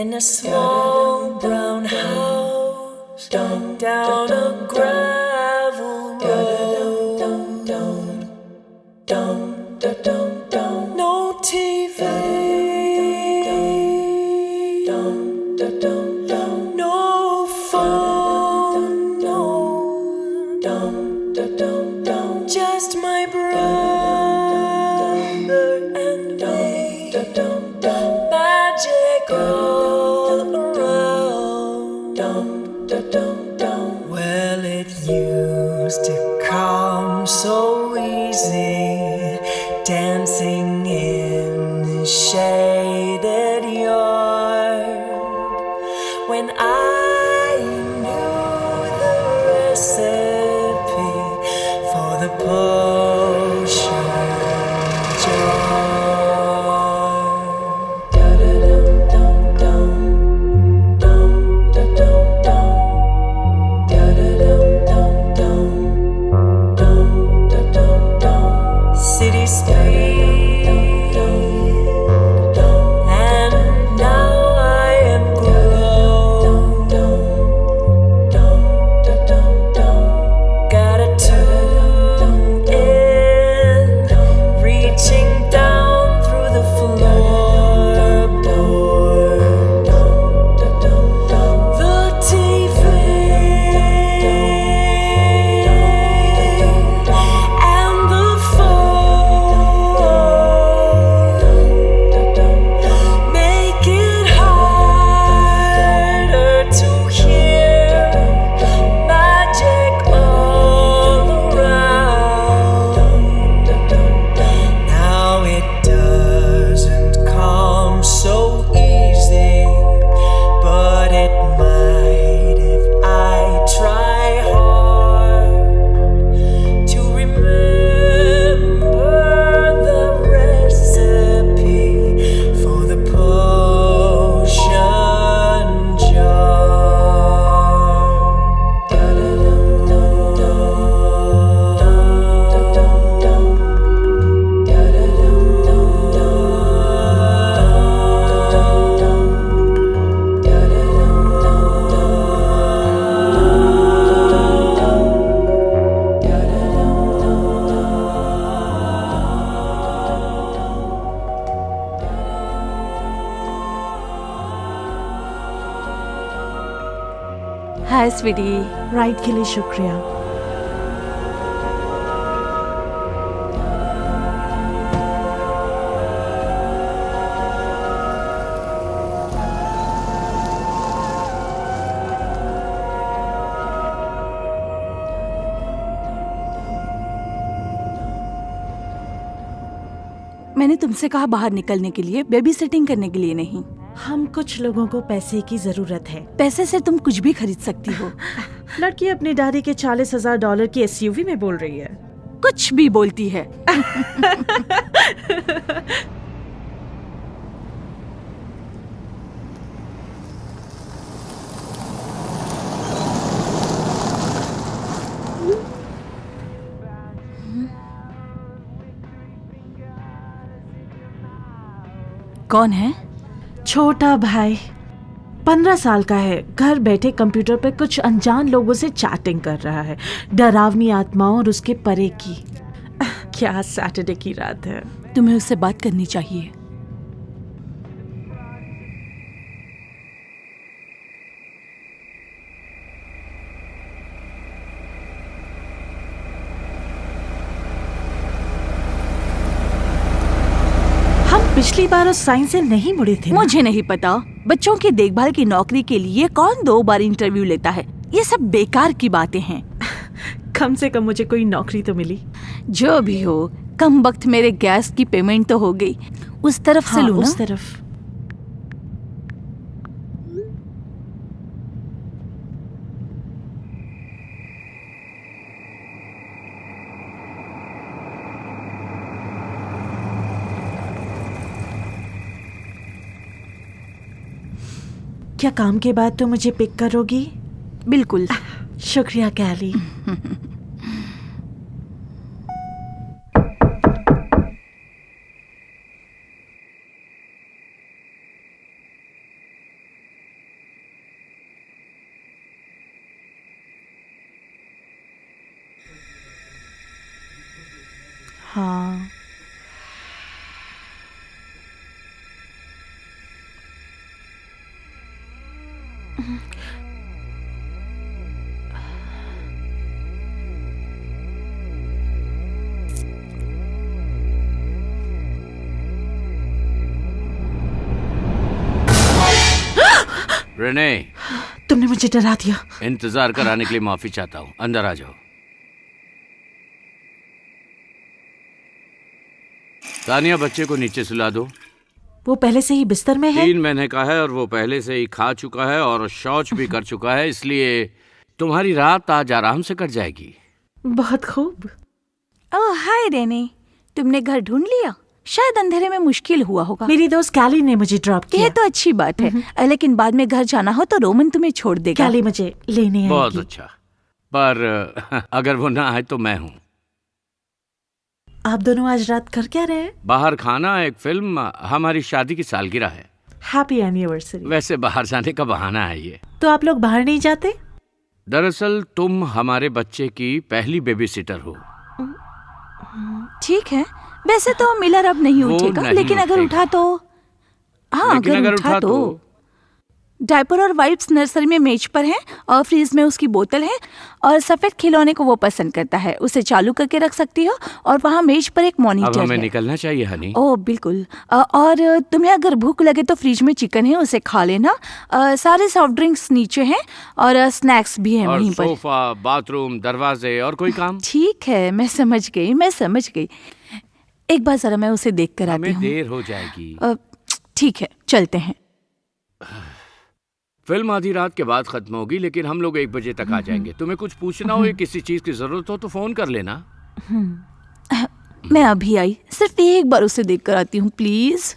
in a small brown house down a gravel road. No TV, no phone, no, just my brother and me. Magic all around. Well, it used to come so easy, dancing in the shaded yard. When I knew the recipe for the potion jar. City speed, and now I am grown. Got a tune in, reaching down through the floorboard. The TV and the make it harder to hear. Magic all around. Now it doesn't come so easy, but it might if I try hard to remember the recipe for the potion jar. Hi sweetie. Ride के लिए शुक्रिया। मैंने तुमसे कहा बाहर निकलने के लिए, बेबी सिटिंग करने के लिए नहीं। हम कुछ लोगों को पैसे की जरूरत है। पैसे से तुम कुछ भी खरीद सकती हो। लड़की अपने डैडी के $40,000 की SUV में बोल रही है। कुछ भी बोलती है। कौन है? छोटा भाई, 15 साल का है। घर बैठे कंप्यूटर पर कुछ अनजान लोगों से चैटिंग कर रहा है। डरावनी आत्माओं और उसके परे की। क्या सैटरडे की रात है। तुम्हें उससे बात करनी चाहिए। पिछली बार उस साइन से नहीं मुड़े थे। मुझे नहीं पता। बच्चों की देखभाल की नौकरी के लिए कौन 2 बार इंटरव्यू लेता है? ये सब बेकार की बातें हैं। कम से कम मुझे कोई नौकरी तो मिली। जो भी हो, कम वक्त मेरे गैस की पेमेंट तो हो गई। उस तरफ से लूं ना? उस तरफ। क्या काम के बाद तो मुझे पिक करोगी? बिल्कुल। शुक्रिया कैली। हाँ। रेने, तुमने मुझे डरा दिया। इंतजार कराने के लिए माफी चाहता हूँ। अंदर आ जाओ। तानिया, बच्चे को नीचे सुला दो। वो पहले से ही बिस्तर में है। 3 महीने का है और वो पहले से ही खा चुका है और शौच भी कर चुका है, इसलिए तुम्हारी रात आज आराम से कट जाएगी। बहुत खूब। ओह हाय रेने, तुमने घर ढूंढ लिया? शायद अंधेरे में मुश्किल हुआ होगा। मेरी दोस्त कैली ने मुझे ड्रॉप किया। ये तो अच्छी बात है, लेकिन बाद में घर जाना हो तो रोमन तुम्हें छोड़ देगा। कैली मुझे लेने बहुत आएगी। अच्छा, पर अगर वो ना आए तो मैं हूँ। आप दोनों आज रात कर क्या रहे हैं? बाहर खाना, एक फिल्म, हमारी शादी की सालगिरह है। Happy anniversary. वैसे बाहर जाने का बहाना है ये। तो आप लोग बाहर नहीं जाते? दरअसल तुम हमारे बच्चे की पहली बेबी सिटर हो। ठीक है, वैसे तो मिलर अब नहीं वो उठेगा, नहीं लेकिन अगर उठेगा। उठा तो हाँ, लेकिन अगर उठा तो डायपर और वाइप्स नर्सरी में मेज पर हैं और फ्रीज में उसकी बोतल है और सफेद खिलौने को वो पसंद करता है। उसे चालू करके रख सकती हो और वहाँ मेज पर एक अब मॉनिटर हमें है। निकलना चाहिए हनी। ओह बिल्कुल। और तुम्हें अगर भूख लगे तो फ्रिज में चिकन है, उसे खा लेना। सारे सॉफ्ट ड्रिंक्स नीचे हैं और स्नैक्स भी हैं और वहीं पर। सोफा, बाथरूम, दरवाजे और कोई काम? ठीक है, मैं समझ गई। एक बार जरा मैं उसे देख कर आती हमें हूँ। देर हो जाएगी। ठीक है, चलते हैं। फिल्म आधी रात के बाद खत्म होगी, लेकिन हम लोग 1 बजे तक आ जाएंगे। तुम्हें कुछ पूछना हो या किसी चीज की जरूरत हो तो फोन कर लेना। मैं अभी आई, सिर्फ एक बार उसे देख कर आती हूँ प्लीज।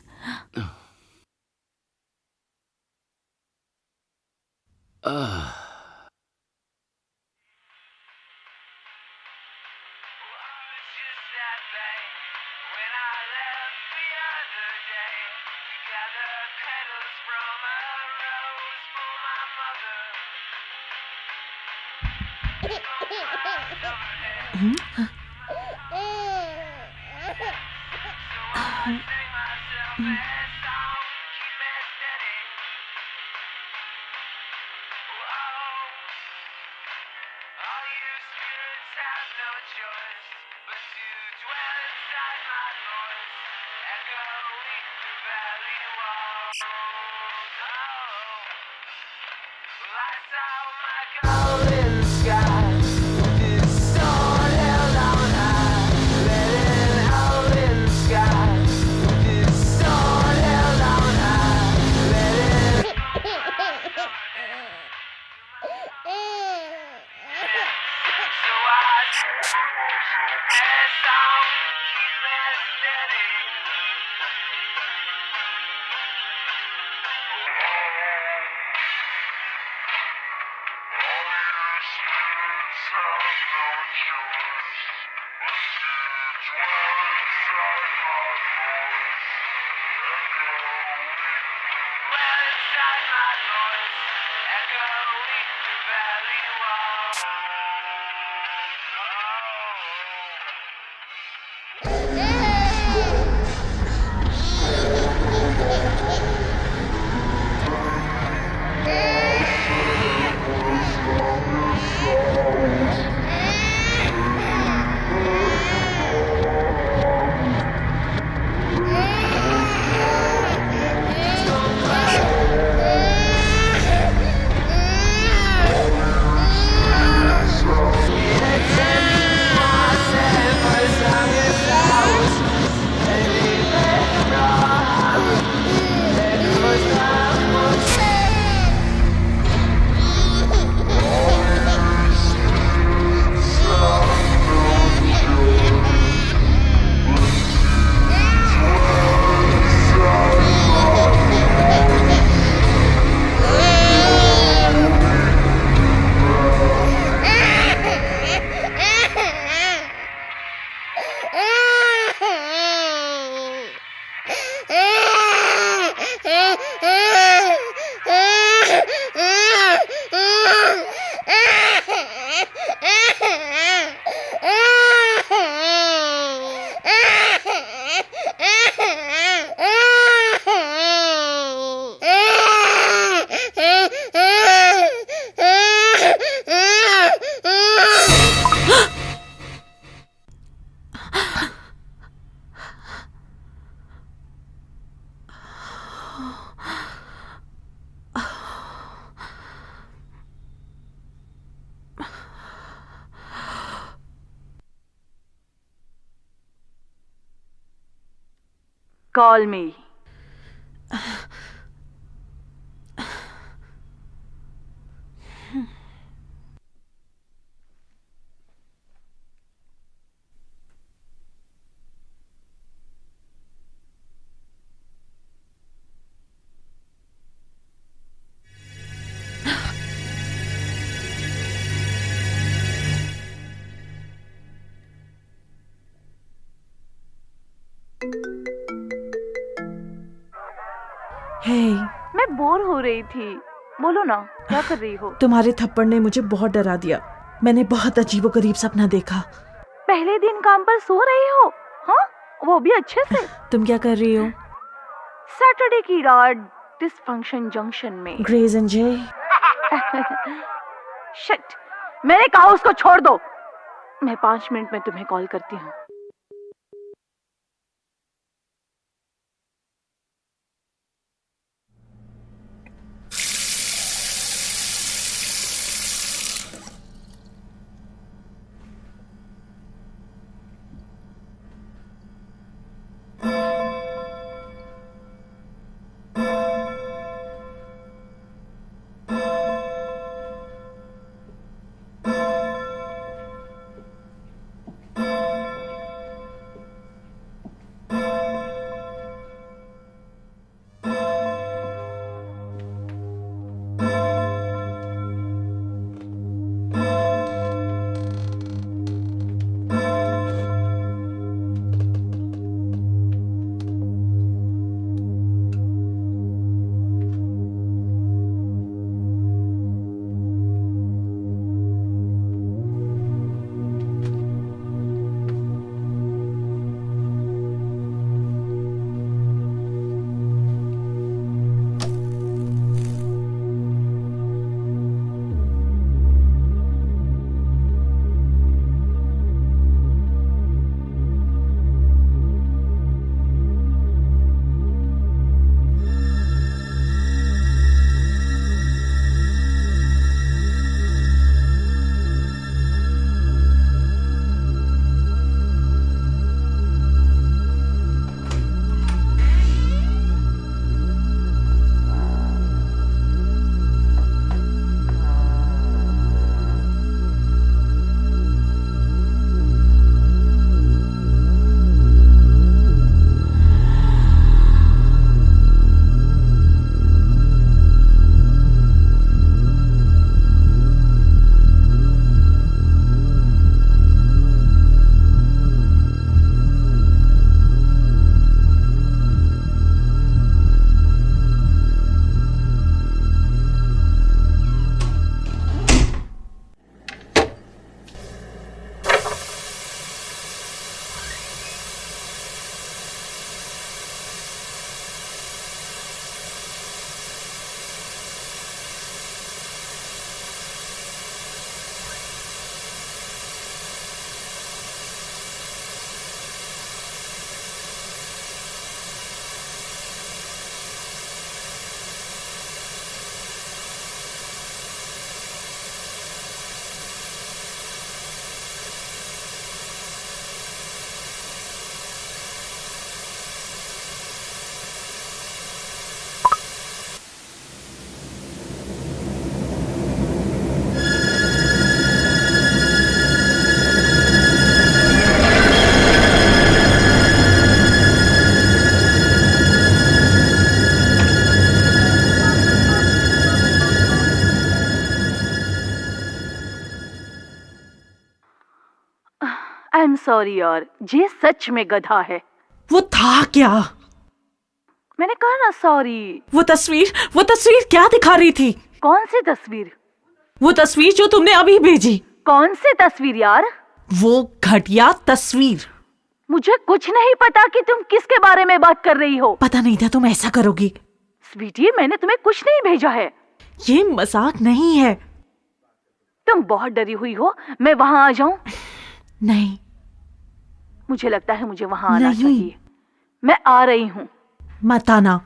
कॉल मी। हे, मैं बोर हो रही थी, बोलो ना क्या कर रही हो? तुम्हारे थप्पड़ ने मुझे बहुत डरा दिया। मैंने बहुत अजीबोगरीब सपना देखा। पहले दिन काम पर सो रही हो? हाँ, वो भी अच्छे से। तुम क्या कर रही हो? सैटरडे की रात डिसफंक्शन जंक्शन में। ग्रेज एंड जे। शिट, मैंने कहा उसको छोड़ दो। मैं 5 मिनट में तुम्हें कॉल करती हूँ। आई एम सॉरी यार, ये सच में गधा है। वो था क्या? मैंने कहा ना सॉरी। वो तस्वीर क्या दिखा रही थी? कौन सी तस्वीर? वो तस्वीर जो तुमने अभी भेजी। कौन सी तस्वीर यार? वो घटिया तस्वीर। मुझे कुछ नहीं पता कि तुम किसके बारे में बात कर रही हो। पता नहीं था तुम ऐसा करोगी। स्वीटी, मैंने तुम्हें कुछ नहीं भेजा है। ये मजाक नहीं है। तुम बहुत डरी हुई हो, मैं वहां आ जाऊं? नहीं। मुझे लगता है मुझे वहां आना नहीं। चाहिए। मैं आ रही हूँ। मत आना।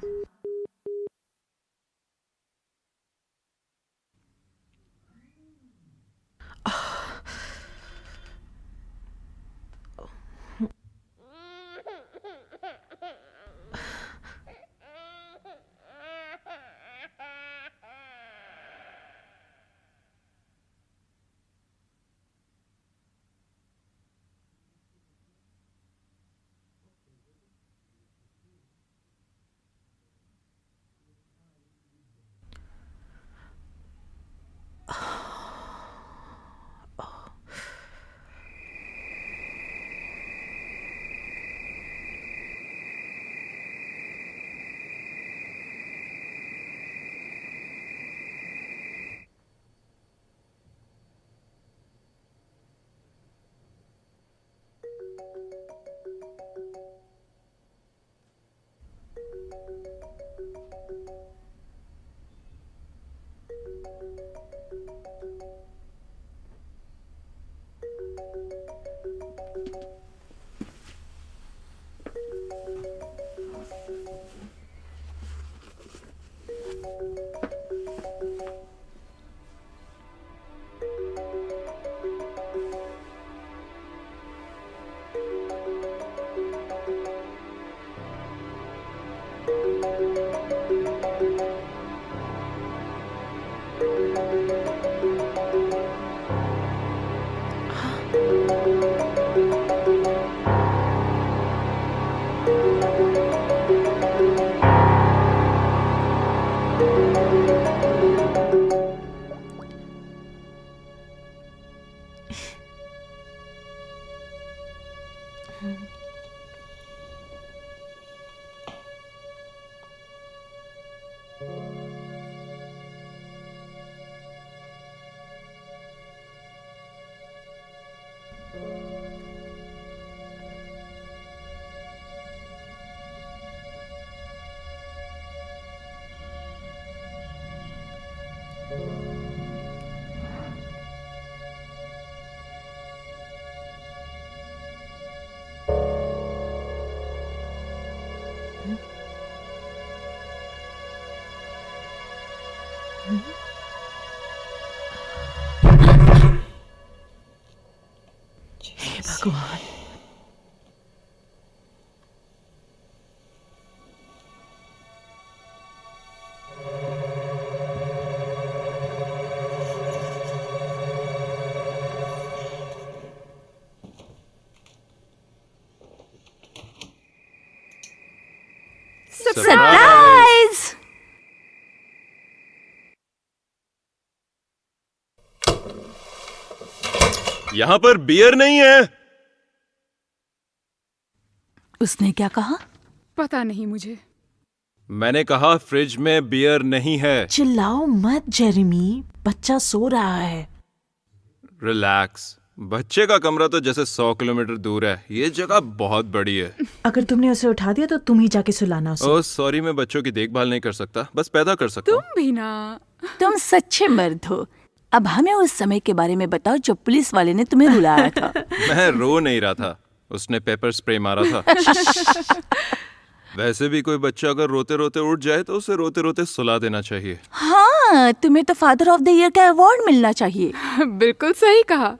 हे भगवान। सरप्राइज। यहाँ पर बियर नहीं है। उसने क्या कहा? पता नहीं मुझे। मैंने कहा फ्रिज में बियर नहीं है। चिल्लाओ मत जेरेमी, बच्चा सो रहा है। रिलैक्स। बच्चे का कमरा तो जैसे 100 किलोमीटर दूर है। ये जगह बहुत बड़ी है। अगर तुमने उसे उठा दिया तो तुम ही जाके सुलाना उसे। ओह सॉरी, मैं बच्चों की देखभाल नहीं कर सकता, बस पैदा कर सकता तुम हूँ। भी ना। तुम सच्चे मर्द हो। अब हमें उस समय के बारे में बताओ जब पुलिस वाले ने तुम्हें रुलाया था। मैं रो नहीं रहा था, उसने पेपर स्प्रे मारा था। वैसे भी कोई बच्चा अगर रोते रोते उठ जाए तो उसे रोते रोते सुला देना चाहिए। हाँ, तुम्हें तो फादर ऑफ द ईयर का अवार्ड मिलना चाहिए। बिल्कुल सही कहा।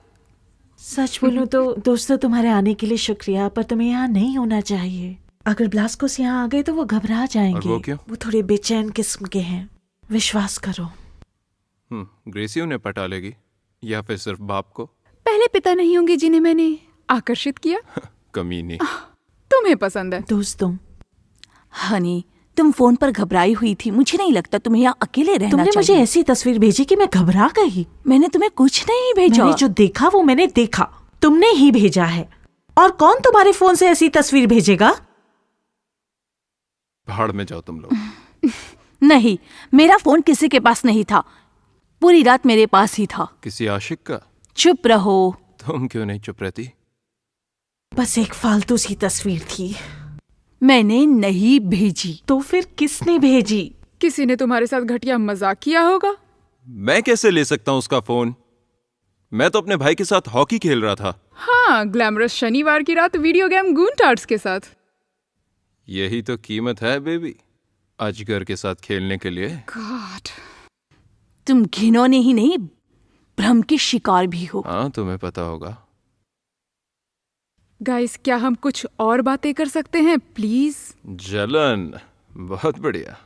सच बोलूं तो दोस्तों, तुम्हारे आने के लिए शुक्रिया, पर तुम्हें यहाँ नहीं होना चाहिए। अगर ब्लास्कोस यहाँ आ गए तो वो घबरा जाएंगे। और वो क्यों? वो थोड़े बेचैन किस्म के हैं, विश्वास करो। ग्रेसी उन्हें पटा लेगी या फिर सिर्फ बाप को? पहले पिता नहीं होंगे जिन्हें मैंने आकर्षित किया। कमीनी। तुम्हें पसंद है। दोस्तों, हनी, तुम फोन पर घबराई हुई थी। मुझे नहीं लगता तुम्हें यहाँ अकेले रहना तुमने मुझे चाहिए। ऐसी तस्वीर भेजी कि मैं घबरा गई। मैंने तुम्हें कुछ नहीं भेजा। मैंने जो देखा वो मैंने देखा, तुमने ही भेजा है। और कौन तुम्हारे फोन से ऐसी तस्वीर भेजेगा? भाड़ में जाओ तुम लोग। नहीं, मेरा फोन किसी के पास नहीं था। पूरी रात मेरे पास ही था। किसी आशिक का? चुप रहो। तुम क्यों नहीं चुप रहती? बस एक फालतू सी तस्वीर थी। मैंने नहीं भेजी। तो फिर किसने भेजी? किसी ने तुम्हारे साथ घटिया मजाक किया होगा। मैं कैसे ले सकता हूँ उसका फोन? मैं तो अपने भाई के साथ हॉकी खेल रहा था। हाँ, ग्लैमरस शनिवार की रात वीडियो गेम गूंटार्ड्स के साथ। यही तो कीमत है बेबी, अजगर के साथ खेलने के लिए। गॉड। तुम घिनौने ही नहीं, भ्रम के शिकार भी हो। हाँ, तुम्हें पता होगा। गाइस, क्या हम कुछ और बातें कर सकते हैं प्लीज? जलन। बहुत बढ़िया।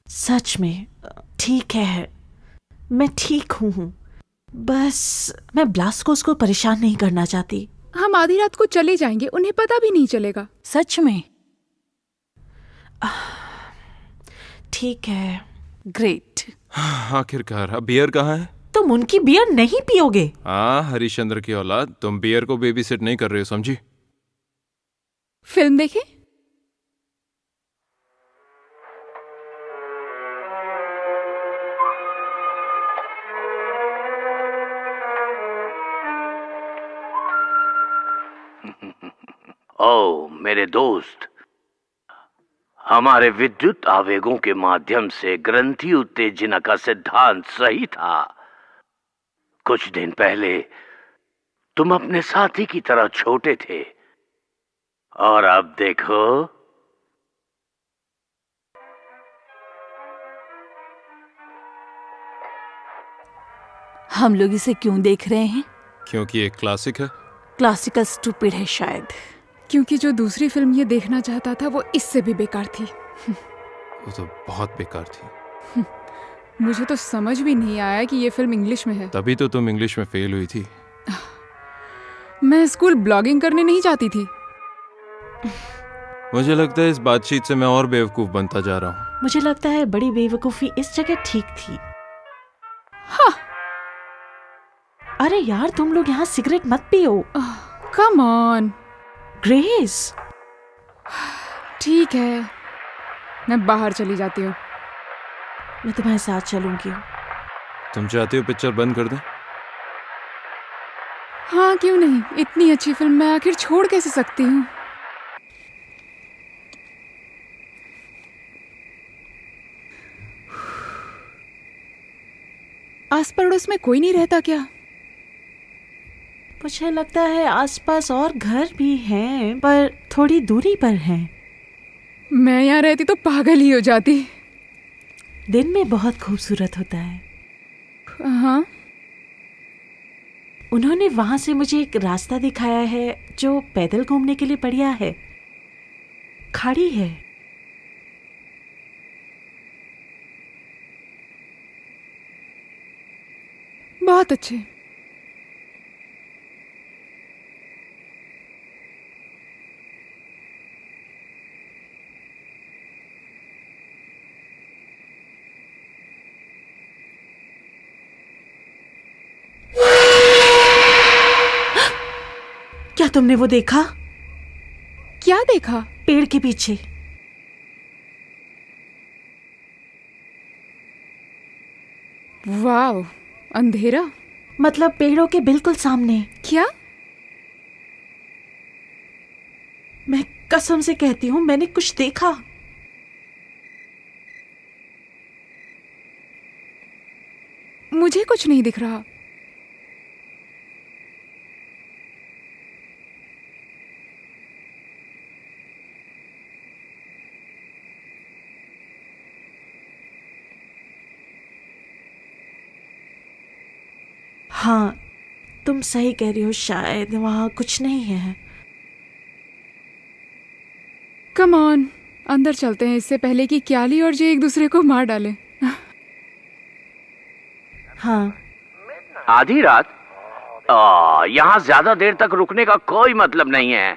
सच में ठीक है, मैं ठीक हूँ। बस मैं ब्लास्कोस को परेशान नहीं करना चाहती। हम आधी रात को चले जाएंगे, उन्हें पता भी नहीं चलेगा। सच में? ठीक है। ग्रेट। आखिरकार। अब बियर कहाँ है? तुम उनकी बियर नहीं पियोगे? हाँ, हरिश्चंद्र की औलाद, तुम बियर को बेबी सिट नहीं कर रहे हो, समझी? फिल्म देखें? ओ मेरे दोस्त, हमारे विद्युत आवेगों के माध्यम से ग्रंथि उत्तेजना का सिद्धांत सही था। कुछ दिन पहले तुम अपने साथी की तरह छोटे थे, और अब देखो। हम लोग इसे क्यों देख रहे हैं? क्योंकि एक क्लासिक है। क्लासिकल स्टूपिड है शायद। क्योंकि जो दूसरी फिल्म ये देखना चाहता था वो इससे भी बेकार थी। वो तो बहुत बेकार थी। मुझे तो समझ भी नहीं आया कि ये फिल्म इंग्लिश में है। तभी तो तुम इंग्लिश में फेल हुई थी। मैं स्कूल ब्लॉगिंग करने नहीं जाती थी। मुझे लगता है इस बातचीत से मैं और बेवकूफ बनता जा रहा हूँ। मुझे लगता है बड़ी बेवकूफ़ी इस जगह ठीक थी। अरे यार, तुम लोग यहाँ सिगरेट मत पियो। Come on. ग्रेस, ठीक है, मैं बाहर चली जाती हूँ। मैं तुम्हारे साथ चलूंगी। तुम चाहते हो पिक्चर बंद कर दें? हाँ, क्यों नहीं। इतनी अच्छी फिल्म मैं आखिर छोड़ कैसे सकती हूँ। आस पड़ोस में कोई नहीं रहता क्या? मुझे लगता है आसपास और घर भी हैं, पर थोड़ी दूरी पर हैं। मैं यहाँ रहती तो पागल ही हो जाती। दिन में बहुत खूबसूरत होता है। हाँ, उन्होंने वहां से मुझे एक रास्ता दिखाया है जो पैदल घूमने के लिए बढ़िया है। खाड़ी है। बहुत अच्छे। क्या तुमने वो देखा? क्या देखा? पेड़ के पीछे। वाव, अंधेरा? मतलब पेड़ों के बिल्कुल सामने। क्या? मैं कसम से कहती हूँ, मैंने कुछ देखा। मुझे कुछ नहीं दिख रहा। हाँ, तुम सही कह रही हो, शायद वहां कुछ नहीं है। कम ऑन, अंदर चलते हैं इससे पहले कि क्याली और जे एक दूसरे को मार डालें। हाँ, आधी रात? यहाँ ज्यादा देर तक रुकने का कोई मतलब नहीं है।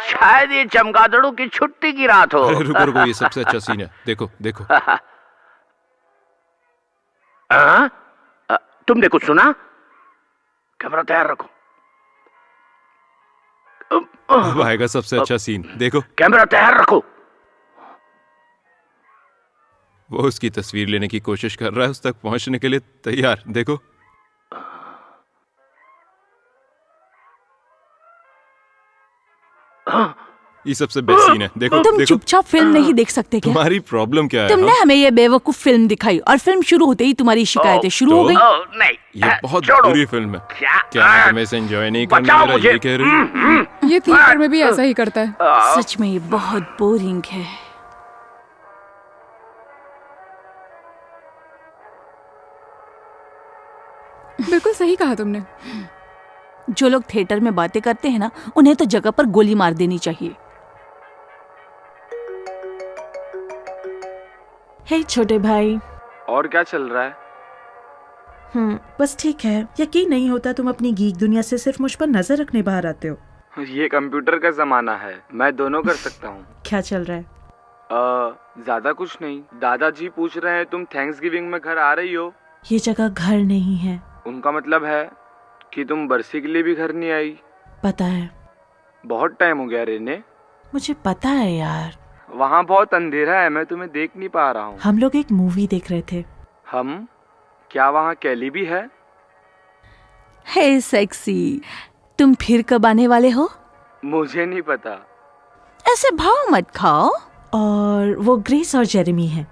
शायद ये चमगादड़ों की छुट्टी की रात हो। अरे रुको रुको, ये सबसे अच्छा सीन है। देखो देखो। तुमने कुछ सुना? कैमरा तैयार रखो। अब आएगा सबसे अच्छा सीन। देखो, कैमरा तैयार रखो। वो उसकी तस्वीर लेने की कोशिश कर रहा है, उस तक पहुंचने के लिए तैयार। देखो, ये सबसे बेस्ट सीन है। देखो तुम देखो। चुपचाप फिल्म नहीं देख सकते क्या? तुम्हारी प्रॉब्लम क्या है? तुमने हाँ? हमें ये बेवकूफ फिल्म दिखाई और फिल्म शुरू होते ही तुम्हारी शिकायतें शुरू हो गई। नहीं, ये बहुत छोड़ो। बुरी फिल्म है। क्या? क्या मैं तुम्हें इसे एंजॉय नहीं करने बचाओ दे रहा? मुझे। ये कह रही हूँ। ये थिएटर में भी ऐसा ही करता है। सच में ये बहुत बोरिंग है। बिल्कुल सही कहा तुमने। जो लोग थिएटर में बातें करते हैं ना, उन्हें तो जगह पर गोली मार देनी चाहिए। हे छोटे भाई। और क्या चल रहा है? बस ठीक है। यकीन नहीं होता तुम अपनी गीक दुनिया से सिर्फ मुझ पर नजर रखने बाहर आते हो। ये कंप्यूटर का जमाना है, मैं दोनों कर सकता हूँ। क्या चल रहा है? ज्यादा कुछ नहीं। दादाजी पूछ रहे हैं तुम थैंक्सगिविंग में घर आ रही हो? ये जगह घर नहीं है। उनका मतलब है कि तुम बरसी के लिए भी घर नहीं आई। पता है, बहुत टाइम हो गया रेने। मुझे पता है यार। वहाँ बहुत अंधेरा है, मैं तुम्हें देख नहीं पा रहा हूँ। हम लोग एक मूवी देख रहे थे। हम? क्या वहाँ कैली भी है? हे सेक्सी, तुम फिर कब आने वाले हो? मुझे नहीं पता। ऐसे भाव मत खाओ। और वो ग्रेस और जेरेमी हैं।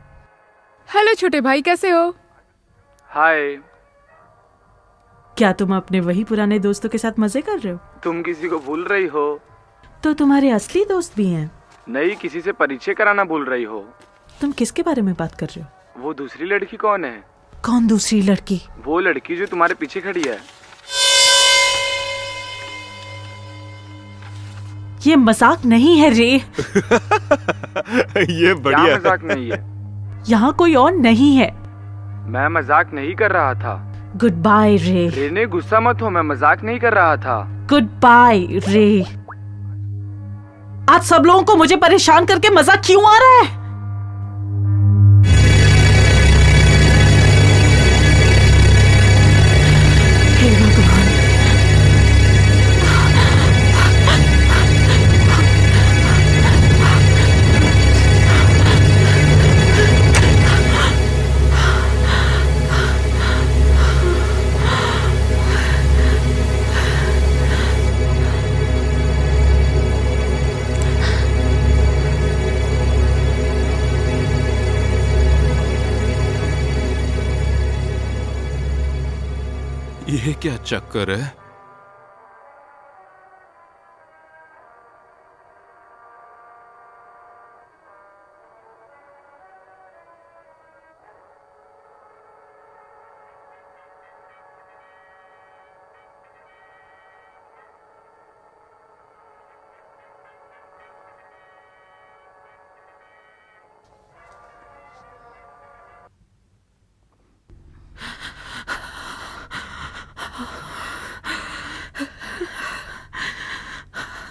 हेलो छोटे भाई, कैसे हो? हाय। क्या तुम अपने वही पुराने दोस्तों के साथ मजे कर रहे हो? तुम किसी को भूल रही हो? तो तुम्हारे असली दोस्त भी हैं। नहीं, किसी से परिचय कराना भूल रही हो। तुम किसके बारे में बात कर रहे हो? वो दूसरी लड़की कौन है? कौन दूसरी लड़की? वो लड़की जो तुम्हारे पीछे खड़ी है। ये मजाक नहीं है रे। ये बढ़िया क्या है। मजाक नहीं है? यहाँ कोई और नहीं है। मैं मजाक नहीं कर रहा था। गुड बाय रे। रेने गुस्सा मत हो, मैं मजाक नहीं कर रहा था। गुड बाय रे। आज सब लोगों को मुझे परेशान करके मजा क्यों आ रहा है? ये क्या चक्कर है?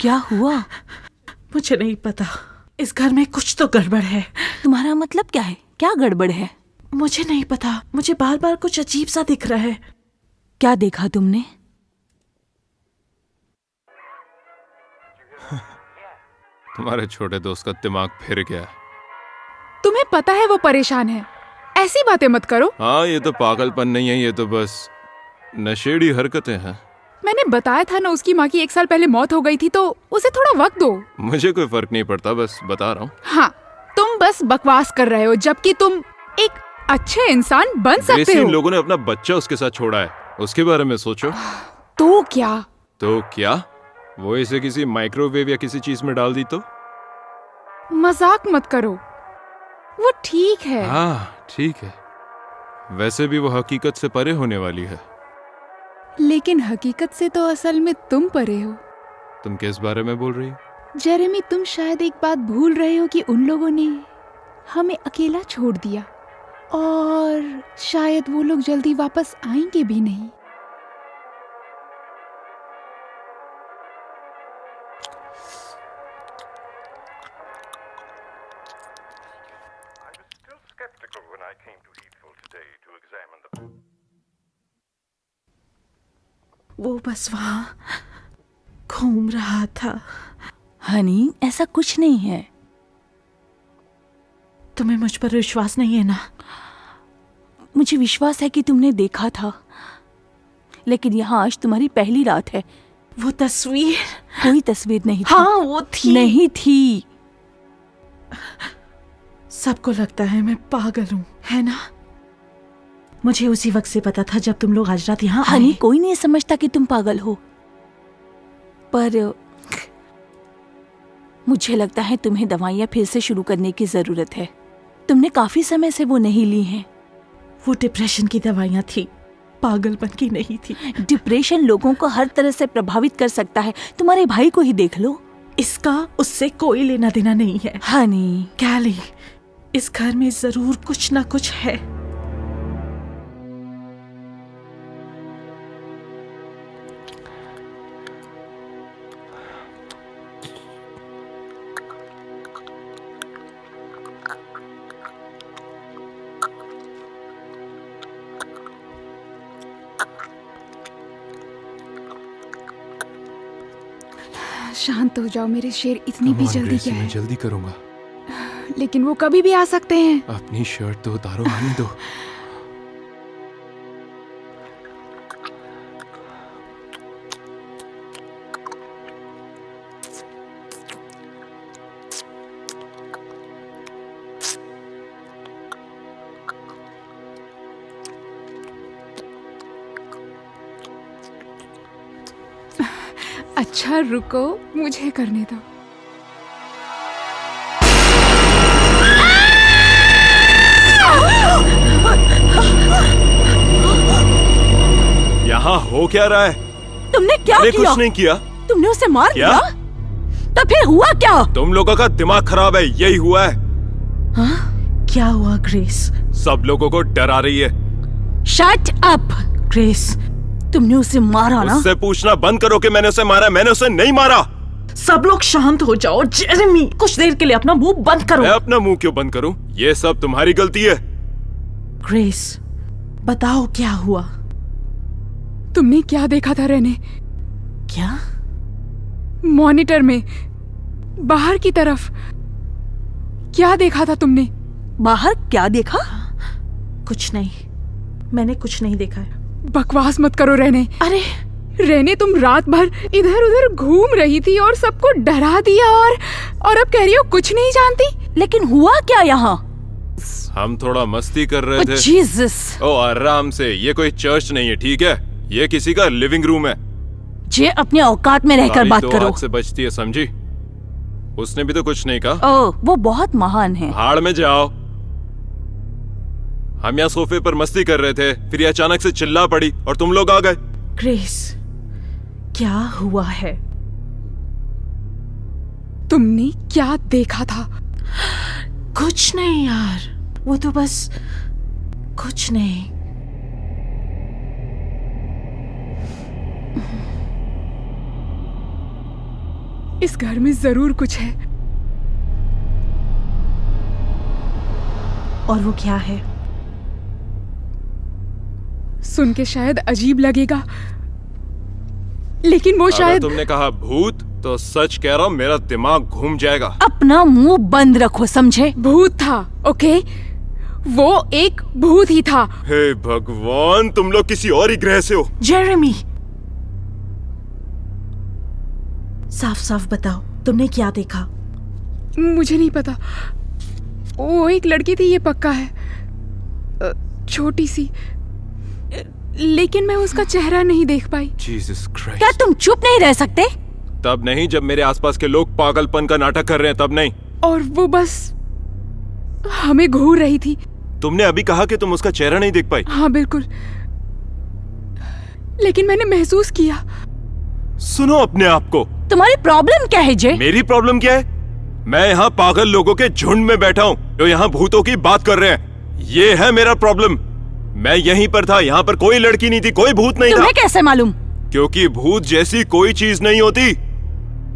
क्या हुआ? मुझे नहीं पता, इस घर में कुछ तो गड़बड़ है। तुम्हारा मतलब क्या है? क्या गड़बड़ है? मुझे नहीं पता, मुझे बार बार कुछ अजीब सा दिख रहा है। क्या देखा तुमने? तुम्हारे छोटे दोस्त का दिमाग फिर गया। तुम्हें पता है वो परेशान है, ऐसी बातें मत करो। हाँ, ये तो पागलपन नहीं है, ये तो बस नशेड़ी हरकतें हैं। मैंने बताया था ना, उसकी माँ की 1 साल पहले मौत हो गई थी, तो उसे थोड़ा वक्त दो। मुझे कोई फर्क नहीं पड़ता, बस बता रहा हूँ। हाँ, तुम बस बकवास कर रहे हो, जबकि तुम एक अच्छे इंसान बन सकते ग्रेसी, हो। इन लोगों ने अपना बच्चा उसके साथ छोड़ा है, उसके बारे में सोचो। तो क्या? तो क्या? वो इसे किसी माइक्रोवेव या किसी चीज में डाल दी तो? मजाक मत करो, वो ठीक है। हाँ ठीक है, वैसे भी वो हकीकत से परे होने वाली है। लेकिन हकीकत से तो असल में तुम परे हो। तुम किस बारे में बोल रही हो? जेरेमी, तुम शायद एक बात भूल रहे हो कि उन लोगों ने हमें अकेला छोड़ दिया, और शायद वो लोग जल्दी वापस आएंगे भी नहीं। वो बस वहां घूम रहा था। हनी, ऐसा कुछ नहीं है। तुम्हें मुझ पर विश्वास नहीं है ना? मुझे विश्वास है कि तुमने देखा था, लेकिन यहाँ आज तुम्हारी पहली रात है। वो तस्वीर? कोई तस्वीर नहीं थी। हाँ वो थी। नहीं थी। सबको लगता है मैं पागल हूँ, है ना? मुझे उसी वक्त से पता था जब तुम लोग आज रात यहाँ हनी, आए। कोई नहीं समझता कि तुम पागल हो, पर मुझे लगता है तुम्हें दवाइयाँ फिर से शुरू करने की जरूरत है। तुमने काफी समय से वो नहीं ली हैं। वो डिप्रेशन की दवाइयाँ थी, पागलपन की नहीं थी। डिप्रेशन लोगों को हर तरह से प्रभावित कर सकता है। तुम्हारे भाई को ही देख लो। इसका उससे कोई लेना देना नहीं है। हनी, कैली, इस घर में जरूर कुछ ना कुछ है। शांत हो जाओ मेरे शेर, इतनी भी Come on, जल्दी ग्रेसी, क्या मैं है? जल्दी करूंगा। लेकिन वो कभी भी आ सकते हैं। अपनी शर्ट तो उतारो, आने दो। अच्छा रुको, मुझे करने दो। यहाँ हो क्या रहा है? तुमने क्या मैंने किया? कुछ नहीं किया। तुमने उसे मार क्या? दिया? तो फिर हुआ क्या? तुम लोगों का दिमाग खराब है, यही हुआ है। क्या हुआ ग्रेस? सब लोगों को डरा रही है। Shut up! ग्रेस, तुमने उसे मारा ना? उससे पूछना बंद करो कि मैंने उसे मारा। मैंने उसे नहीं मारा। सब लोग शांत हो जाओ। जेरेमी, कुछ देर के लिए अपना मुंह बंद करो। मैं अपना मुंह क्यों बंद करूं? ये सब तुम्हारी गलती है। ग्रेस, बताओ क्या हुआ? तुमने क्या देखा था रेने? क्या? मॉनिटर में बाहर की तरफ क्या देखा था तुमने? बाहर क्या देखा? कुछ नहीं, मैंने कुछ नहीं देखा है। बकवास मत करो रेने। अरे रेने, तुम रात भर इधर उधर घूम रही थी और सबको डरा दिया, और अब कह रही हो कुछ नहीं जानती। लेकिन हुआ क्या यहाँ? हम थोड़ा मस्ती कर रहे थे। जीसस! ओ आराम से, ये कोई चर्च नहीं है, ठीक है? ये किसी का लिविंग रूम है। जे अपने औकात में रहकर ताली बात दो करो। हाथ से बचती है, समझी? उसने भी तो कुछ नहीं कहा। ओह, वो बहुत महान है। भाड़ में जाओ। हम यहाँ सोफे पर मस्ती कर रहे थे, फिर ये अचानक से चिल्ला पड़ी और तुम लोग आ गए। ग्रेस, क्या हुआ है? तुमने क्या देखा था? कुछ नहीं यार, वो तो बस कुछ नहीं। इस घर में जरूर कुछ है। और वो क्या है? सुन के शायद अजीब लगेगा, लेकिन वो अगर शायद तुमने कहा भूत तो सच कह रहा हूँ, मेरा दिमाग घूम जाएगा। अपना मुंह बंद रखो, समझे? भूत था। ओके, वो एक भूत ही था। हे भगवान, तुम लोग किसी और ही ग्रह से हो। जेरेमी, साफ साफ बताओ, तुमने क्या देखा? मुझे नहीं पता। वो एक लड़की थी, ये पक्का है, छोटी सी, लेकिन मैं उसका चेहरा नहीं देख पाई। Jesus Christ. क्या तुम चुप नहीं रह सकते? तब नहीं जब मेरे आसपास के लोग पागलपन का नाटक कर रहे हैं, तब नहीं। और वो बस हमें घूर रही थी। तुमने अभी कहा कि तुम उसका चेहरा नहीं देख पाई। हाँ बिल्कुल, लेकिन मैंने महसूस किया। सुनो अपने आप को। तुम्हारी प्रॉब्लम क्या है जे? मेरी प्रॉब्लम क्या है? मैं यहाँ पागल लोगों के झुंड में बैठा हूँ जो यहाँ भूतों की बात कर रहे हैं। ये है मेरा प्रॉब्लम। मैं यहीं पर था, यहाँ पर कोई लड़की नहीं थी, कोई भूत नहीं था। तुम्हें कैसे मालूम? क्योंकि भूत जैसी कोई चीज नहीं होती।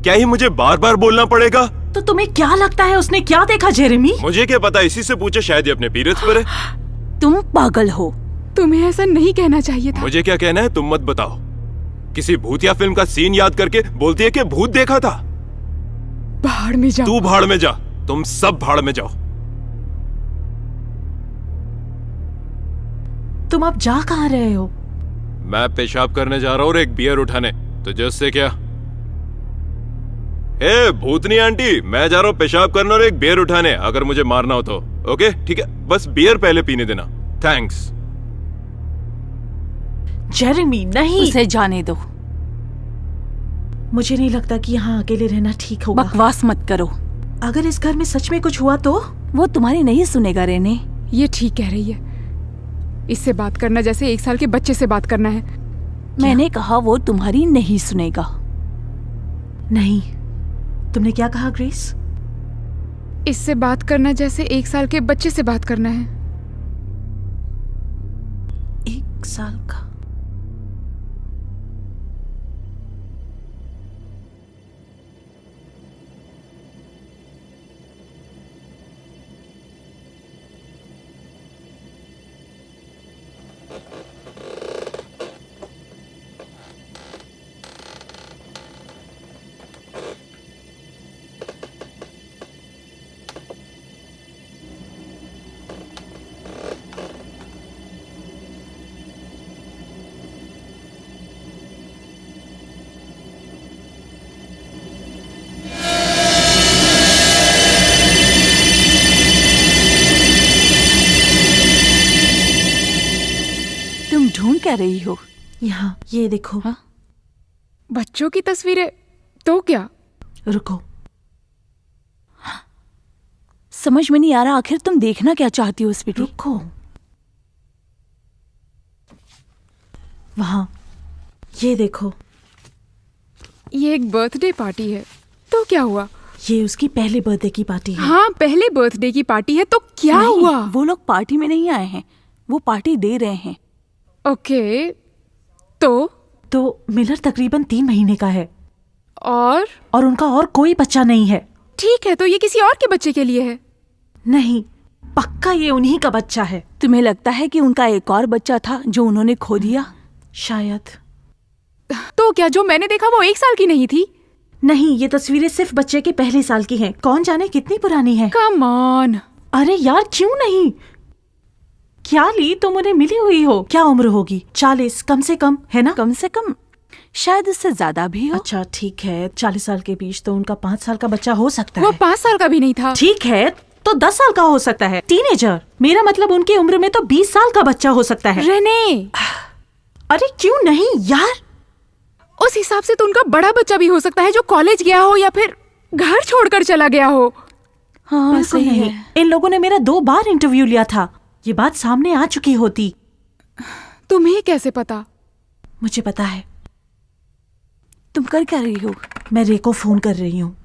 क्या ही मुझे बार बार बोलना पड़ेगा? तो तुम्हें क्या लगता है उसने क्या देखा जेरेमी? मुझे क्या पता, इसी से पूछे, शायद ये अपने पीरियड्स पर है। तुम पागल हो। तुम्हें ऐसा नहीं कहना चाहिए था। मुझे क्या कहना है तुम मत बताओ। किसी भूतिया फिल्म का सीन याद करके बोलती है कि भूत देखा था। भाड़ में जाओ। तू भाड़ में जा, तुम सब भाड़ में जाओ। तुम अब जा कहाँ रहे हो? मैं पेशाब करने जा रहा हूँ और एक बियर उठाने। तो उससे क्या? ए भूतनी आंटी, मैं जा रहा हूँ पेशाब करने और एक बियर उठाने, अगर मुझे मारना हो तो। ओके ठीक है, बस बियर पहले पीने देना। थैंक्स। जेरेमी नहीं, उसे जाने दो। मुझे नहीं लगता कि यहाँ अकेले रहना ठीक होगा। बकवास मत करो। अगर इस घर में सच में कुछ हुआ तो? वो तुम्हारी नहीं सुनेगा रेने। ये ठीक कह रही है। इससे बात करना जैसे 1 साल के बच्चे से बात करना है। मैंने कहा वो तुम्हारी नहीं सुनेगा। नहीं, तुमने क्या कहा ग्रेस? इससे बात करना जैसे 1 साल के बच्चे से बात करना है। 1 साल का? तुम ढूंढ क्या रही हो? यहाँ ये देखो। हाँ? बच्चों की तस्वीरें तो क्या? रुको, समझ में नहीं आ रहा, आखिर तुम देखना क्या चाहती हो स्वीटी? रुको। वहाँ ये देखो। ये एक बर्थडे पार्टी है, तो क्या हुआ? ये उसकी पहले बर्थडे की पार्टी है। हाँ, पहले बर्थडे की पार्टी है, तो क्या नहीं, हुआ? वो लोग पार्टी में नहीं आए हैं, वो पार्टी दे रहे हैं। ओके, तो मिलर तकरीबन 3 महीने का है और उनका और कोई बच्चा नहीं है। ठीक है, तो ये किसी और के बच्चे के लिए है। नहीं, पक्का ये उन्हीं का बच्चा है। तुम्हें लगता है कि उनका एक और बच्चा था जो उन्होंने खो दिया? शायद। तो क्या जो मैंने देखा वो 1 साल की नहीं थी? नहीं, ये तस्वीरें सिर्फ बच्चे के पहले साल की हैं। कौन जाने कितनी पुरानी है। Come on. अरे यार, क्यों नहीं? क्या ली, तुम उन्हें मिली हुई हो। क्या उम्र होगी? 40 कम से कम, है ना? कम से कम, शायद इससे ज्यादा भी हो। अच्छा ठीक है, 40 साल के बीच, तो उनका 5 साल का बच्चा हो सकता वो है। 5 साल का भी नहीं था। ठीक है, तो 10 साल का हो सकता है। टीनेजर, मेरा मतलब उनकी उम्र में तो 20 साल का बच्चा हो सकता है। रेने, अरे क्यों नहीं यार? उस हिसाब से तो उनका बड़ा बच्चा भी हो सकता है जो कॉलेज गया हो या फिर घर छोड़कर चला गया हो। हाँ बिल्कुल सही नहीं। है। इन लोगों ने मेरा 2 बार इंटरव्यू लिया था। ये बात सामने आ चुकी होती। तुम्हें कैसे पता? मुझे पता है। तुम कर क्या रही हो? मैं रे को फोन कर रही हूँ।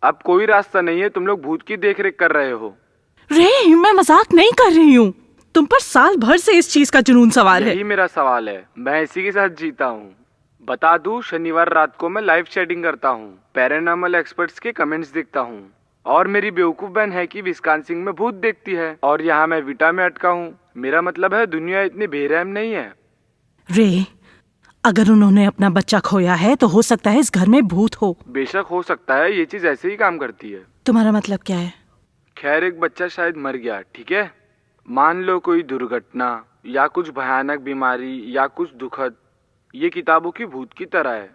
अब कोई रास्ता नहीं है, तुम लोग भूत की देखरेख कर रहे हो। रे मैं मजाक नहीं कर रही हूँ। तुम पर साल भर से इस चीज का जुनून सवार है। यही मेरा सवाल है, मैं इसी के साथ जीता हूँ। बता दूं, शनिवार रात को मैं लाइव चैटिंग करता हूँ, पैरानॉर्मल एक्सपर्ट्स के कमेंट्स देखता हूँ, और मेरी बेवकूफ बहन है कि विस्कॉन्सिन में भूत देखती है, और यहाँ मैं विटा में अटका हूँ। मेरा मतलब है दुनिया इतनी बेरहम नहीं है। रे अगर उन्होंने अपना बच्चा खोया है तो हो सकता है इस घर में भूत हो। बेशक हो सकता है, ये चीज ऐसे ही काम करती है। तुम्हारा मतलब क्या है? खैर, एक बच्चा शायद मर गया, ठीक है। मान लो कोई दुर्घटना या कुछ भयानक बीमारी या कुछ दुखद। ये किताबों की भूत की तरह है।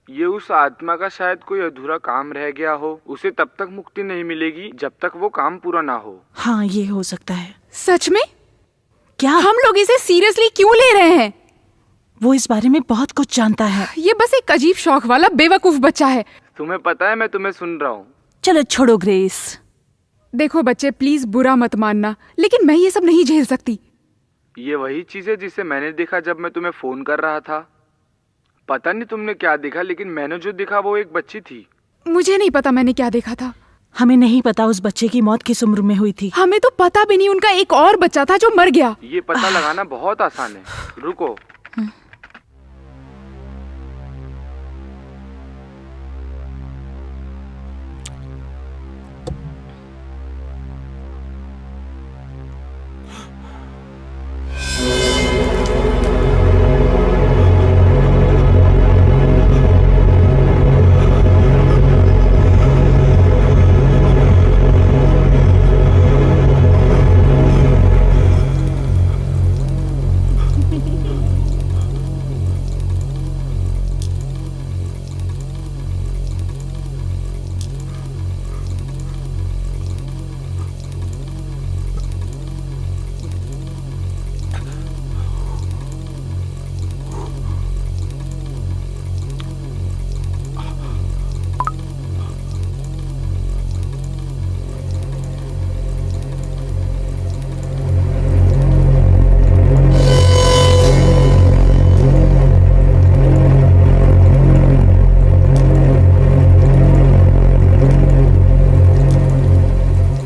ये उस आत्मा का शायद कोई अधूरा काम रह गया हो, उसे तब तक मुक्ति नहीं मिलेगी जब तक वो काम पूरा ना हो। हाँ ये हो सकता है। सच में? क्या हम लोग इसे सीरियसली क्यों ले रहे हैं? वो इस बारे में बहुत कुछ जानता है। ये बस एक अजीब शौक वाला बेवकूफ बच्चा है। तुम्हें पता है मैं तुम्हें सुन रहा हूँ। चलो छोड़ो ग्रेस। देखो बच्चे, प्लीज बुरा मत मानना, लेकिन मैं ये सब नहीं झेल सकती। ये वही चीज है जिसे मैंने देखा जब मैं तुम्हें फोन कर रहा था। पता नहीं तुमने क्या देखा, लेकिन मैंने जो देखा वो एक बच्ची थी। मुझे नहीं पता मैंने क्या देखा था। हमें नहीं पता उस बच्चे की मौत किस उम्र में हुई थी। हमें तो पता भी नहीं उनका एक और बच्चा था जो मर गया। ये पता लगाना बहुत आसान है। रुको,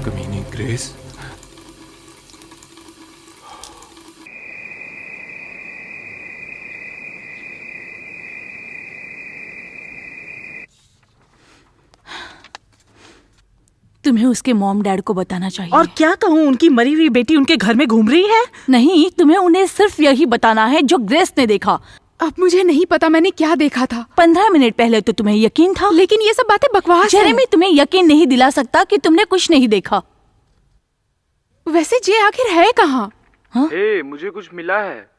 कमीनी ग्रेस। तुम्हें उसके मॉम डैड को बताना चाहिए। और क्या कहूँ, उनकी मरी हुई बेटी उनके घर में घूम रही है। नहीं, तुम्हें उन्हें सिर्फ यही बताना है जो ग्रेस ने देखा। अब मुझे नहीं पता मैंने क्या देखा था, 15 मिनट पहले तो तुम्हें यकीन था। लेकिन ये सब बातें बकवास हैं। जेरेमी तुम्हें यकीन नहीं दिला सकता कि तुमने कुछ नहीं देखा। वैसे जे आखिर है कहाँ? हे, मुझे कुछ मिला है।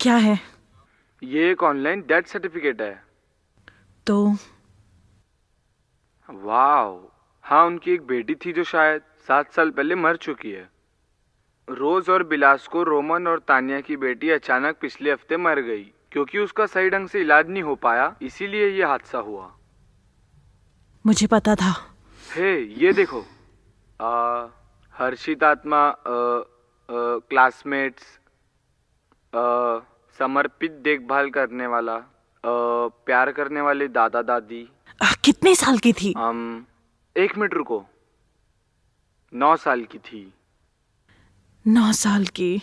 क्या है? ये एक ऑनलाइन डेथ सर्टिफिकेट है। तो वाह, हाँ, उनकी एक बेटी थी जो शायद 7 साल पहले मर चुकी है। रोज और बिलास को रोमन और तानिया की बेटी अचानक पिछले हफ्ते मर गई क्योंकि उसका सही ढंग से इलाज नहीं हो पाया, इसीलिए ये हादसा हुआ। मुझे पता था। हे, ये देखो, हर्षित आत्मा, क्लासमेट्स, समर्पित देखभाल करने वाला, प्यार करने वाले दादा दादी। कितने साल की थी? 1 मिनट रुको, 9 साल की थी। 9 साल की?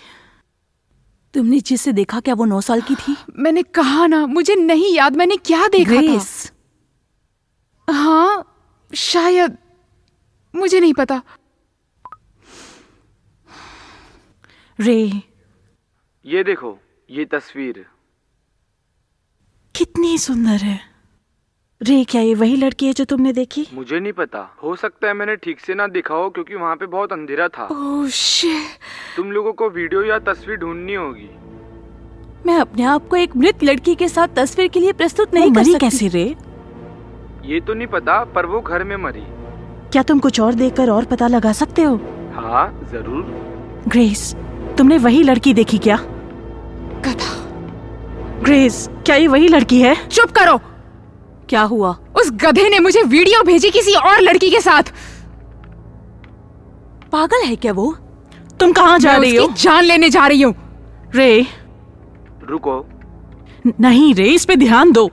तुमने जिसे देखा क्या वो 9 साल की थी? मैंने कहा ना, मुझे नहीं याद मैंने क्या देखा ग्रेस, था। हाँ शायद, मुझे नहीं पता। रे, ये देखो, ये तस्वीर कितनी सुंदर है। रे, क्या ये वही लड़की है जो तुमने देखी? मुझे नहीं पता, हो सकता है मैंने ठीक से ना देखा हो क्योंकि वहाँ पे बहुत अंधेरा था। Oh shit. तुम लोगों को वीडियो या तस्वीर ढूंढनी होगी। मैं अपने आप को एक मृत लड़की के साथ तस्वीर के लिए प्रस्तुत नहीं कर मरी सकती। कैसे रे? ये तो नहीं पता, पर वो घर में मरी। क्या तुम कुछ और देखकर और पता लगा सकते हो? हाँ जरूर। ग्रेस, तुमने वही लड़की देखी क्या? कथा। ग्रेस, क्या ये वही लड़की है? चुप करो। क्या हुआ? उस गधे ने मुझे वीडियो भेजी किसी और लड़की के साथ। पागल है क्या वो? तुम कहाँ जा मैं रही हो? उसकी जान लेने जा रही हूँ। रे, रुको, नहीं रे, इस पे ध्यान दो।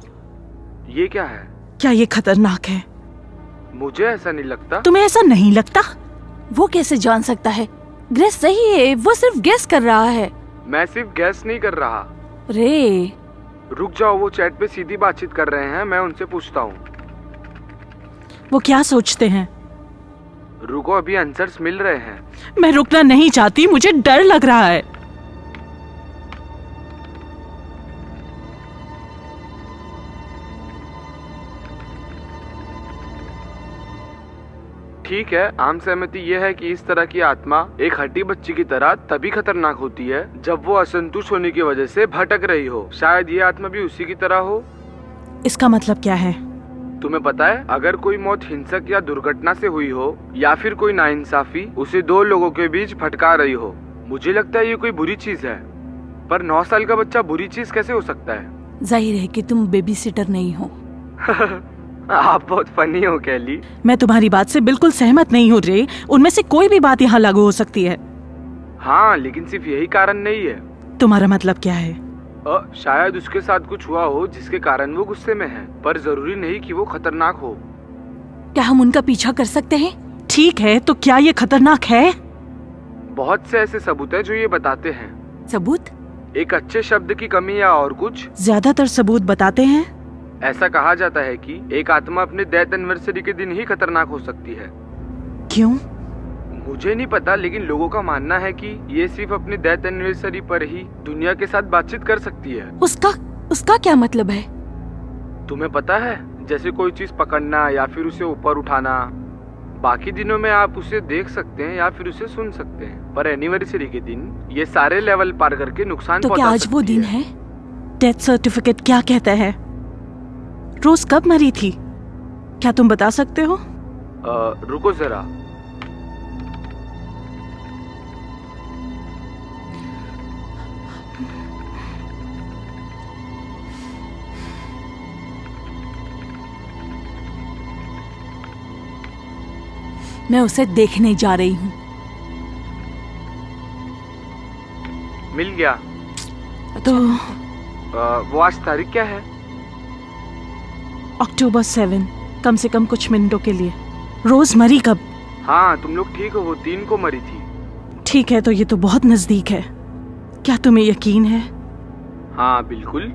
ये क्या है? क्या ये खतरनाक है? मुझे ऐसा नहीं लगता। तुम्हें ऐसा नहीं लगता? वो कैसे जान सकता है? ग्रेस सही है, वो सिर्फ गेस कर रहा है। मैं सिर्फ गैस नहीं कर रहा। रे, रुक जाओ, वो चैट पे सीधी बातचीत कर रहे हैं, मैं उनसे पूछता हूँ। वो क्या सोचते हैं? रुको, अभी आंसर्स मिल रहे हैं। मैं रुकना नहीं चाहती, मुझे डर लग रहा है। ठीक है, आम सहमति यह है कि इस तरह की आत्मा एक हड्डी बच्ची की तरह तभी खतरनाक होती है जब वो असंतुष्ट होने की वजह से भटक रही हो। शायद ये आत्मा भी उसी की तरह हो। इसका मतलब क्या है? तुम्हें पता है, अगर कोई मौत हिंसक या दुर्घटना से हुई हो या फिर कोई नाइंसाफी उसे 2 लोगों के बीच भटका रही हो, मुझे लगता है ये कोई बुरी चीज है। पर 9 साल का बच्चा बुरी चीज कैसे हो सकता है? जाहिर है कि तुम बेबी सिटर नहीं हो। आप बहुत फनी हो कैली। मैं तुम्हारी बात से बिल्कुल सहमत नहीं हूँ रे। उनमें से कोई भी बात यहाँ लागू हो सकती है। हाँ, लेकिन सिर्फ यही कारण नहीं है। तुम्हारा मतलब क्या है? शायद उसके साथ कुछ हुआ हो जिसके कारण वो गुस्से में है, पर जरूरी नहीं कि वो खतरनाक हो। क्या हम उनका पीछा कर सकते हैं? ठीक है, तो क्या ये खतरनाक है? बहुत से ऐसे सबूत है जो ये बताते हैं। सबूत? एक अच्छे शब्द की कमी या और कुछ। ज्यादातर सबूत बताते हैं। ऐसा कहा जाता है कि एक आत्मा अपने डेथ एनिवर्सरी के दिन ही खतरनाक हो सकती है। क्यों? मुझे नहीं पता, लेकिन लोगों का मानना है कि ये सिर्फ अपनी डेथ एनिवर्सरी पर ही दुनिया के साथ बातचीत कर सकती है। उसका क्या मतलब है? तुम्हें पता है, जैसे कोई चीज पकड़ना या फिर उसे ऊपर उठाना। बाकी दिनों में आप उसे देख सकते हैं या फिर उसे सुन सकते हैं, पर एनिवर्सरी के दिन ये सारे लेवल पार करके नुकसान तो क्या आज वो दिन है? डेथ सर्टिफिकेट क्या कहता है? रोज कब मरी थी? क्या तुम बता सकते हो? रुको जरा। मैं उसे देखने जा रही हूँ। मिल गया। तो वो आज तारीख क्या है? अक्टूबर 7, कम से कम कुछ मिनटों के लिए। रोज मरी कब? हाँ, तुम लोग ठीक हो, वो 3 को मरी थी। ठीक है, तो ये तो बहुत नजदीक है। क्या तुम्हें यकीन है? हाँ बिल्कुल,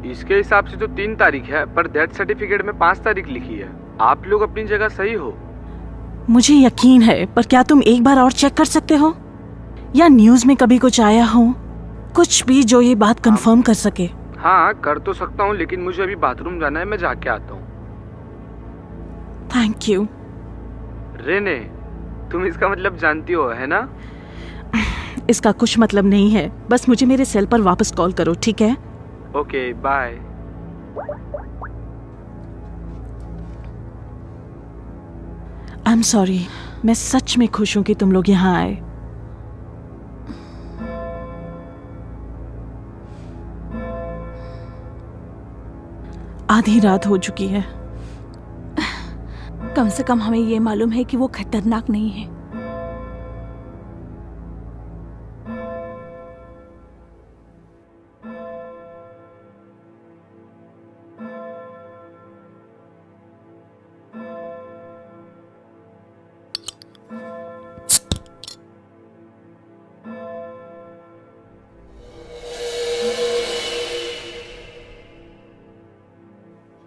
इसके हिसाब से तो 3 तारीख है, पर डेथ सर्टिफिकेट में 5 तारीख लिखी है। आप लोग अपनी जगह सही हो। मुझे यकीन है, पर क्या तुम एक बार और चेक कर सकते हो? या न्यूज में कभी कुछ आया हो, कुछ भी जो ये बात कंफर्म कर सके? हाँ, कर तो सकता हूँ, लेकिन मुझे अभी बाथरूम जाना है, मैं जाके आता हूँ। Thank you. रेने, तुम इसका मतलब जानती हो, है ना? इसका कुछ मतलब नहीं है, बस मुझे मेरे सेल पर वापस कॉल करो, ठीक है? Okay, bye. I am sorry, मैं सच में खुश हूं कि तुम लोग यहाँ आए। आधी रात हो चुकी है। कम से कम हमें ये मालूम है कि वो खतरनाक नहीं है।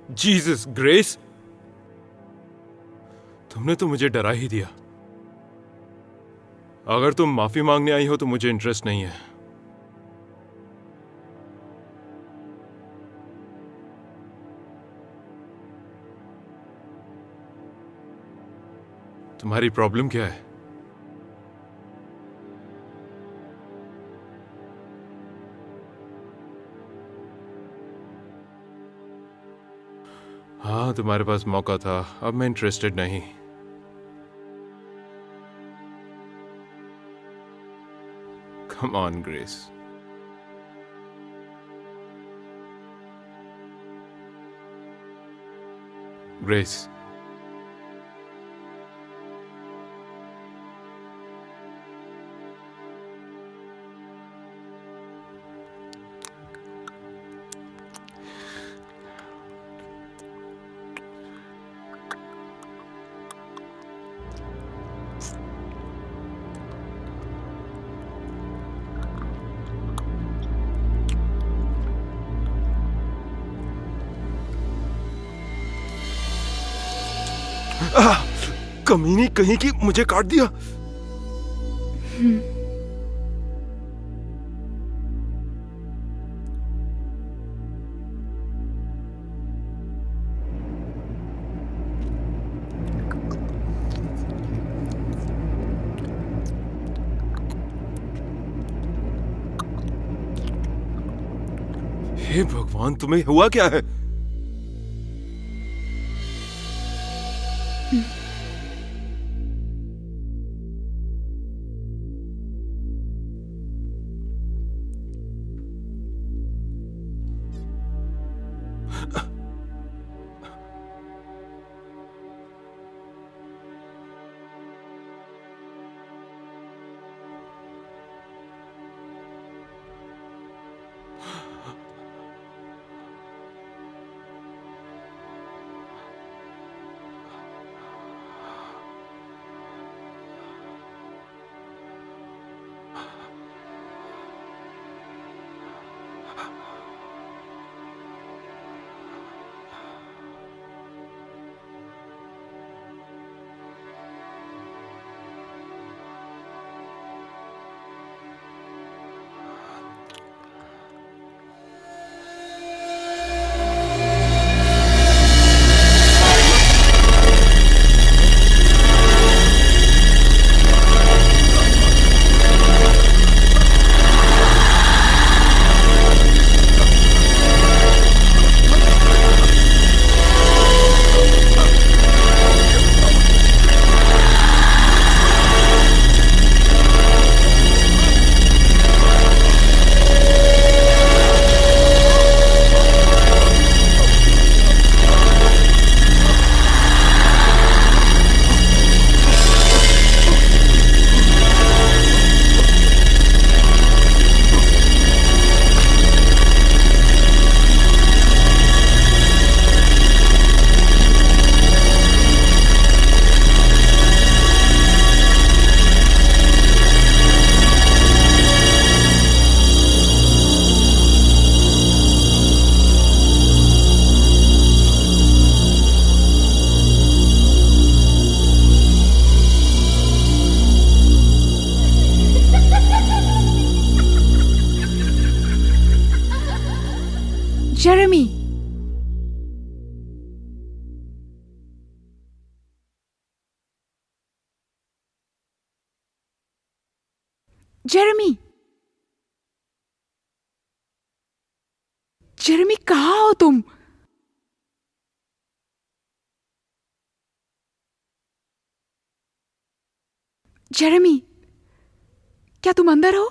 जीसस ग्रेस, तुमने तो मुझे डरा ही दिया। अगर तुम माफी मांगने आई हो तो मुझे इंटरेस्ट नहीं है। तुम्हारी प्रॉब्लम क्या है? हाँ, तुम्हारे पास मौका था, अब मैं इंटरेस्टेड नहीं। Come on grace. ग्रेस, कमीनी कहीं की, मुझे काट दिया। हे भगवान, तुम्हें हुआ क्या है? जेरेमी, जेरेमी, जेरेमी, कहाँ हो तुम? जेरेमी, क्या तुम अंदर हो?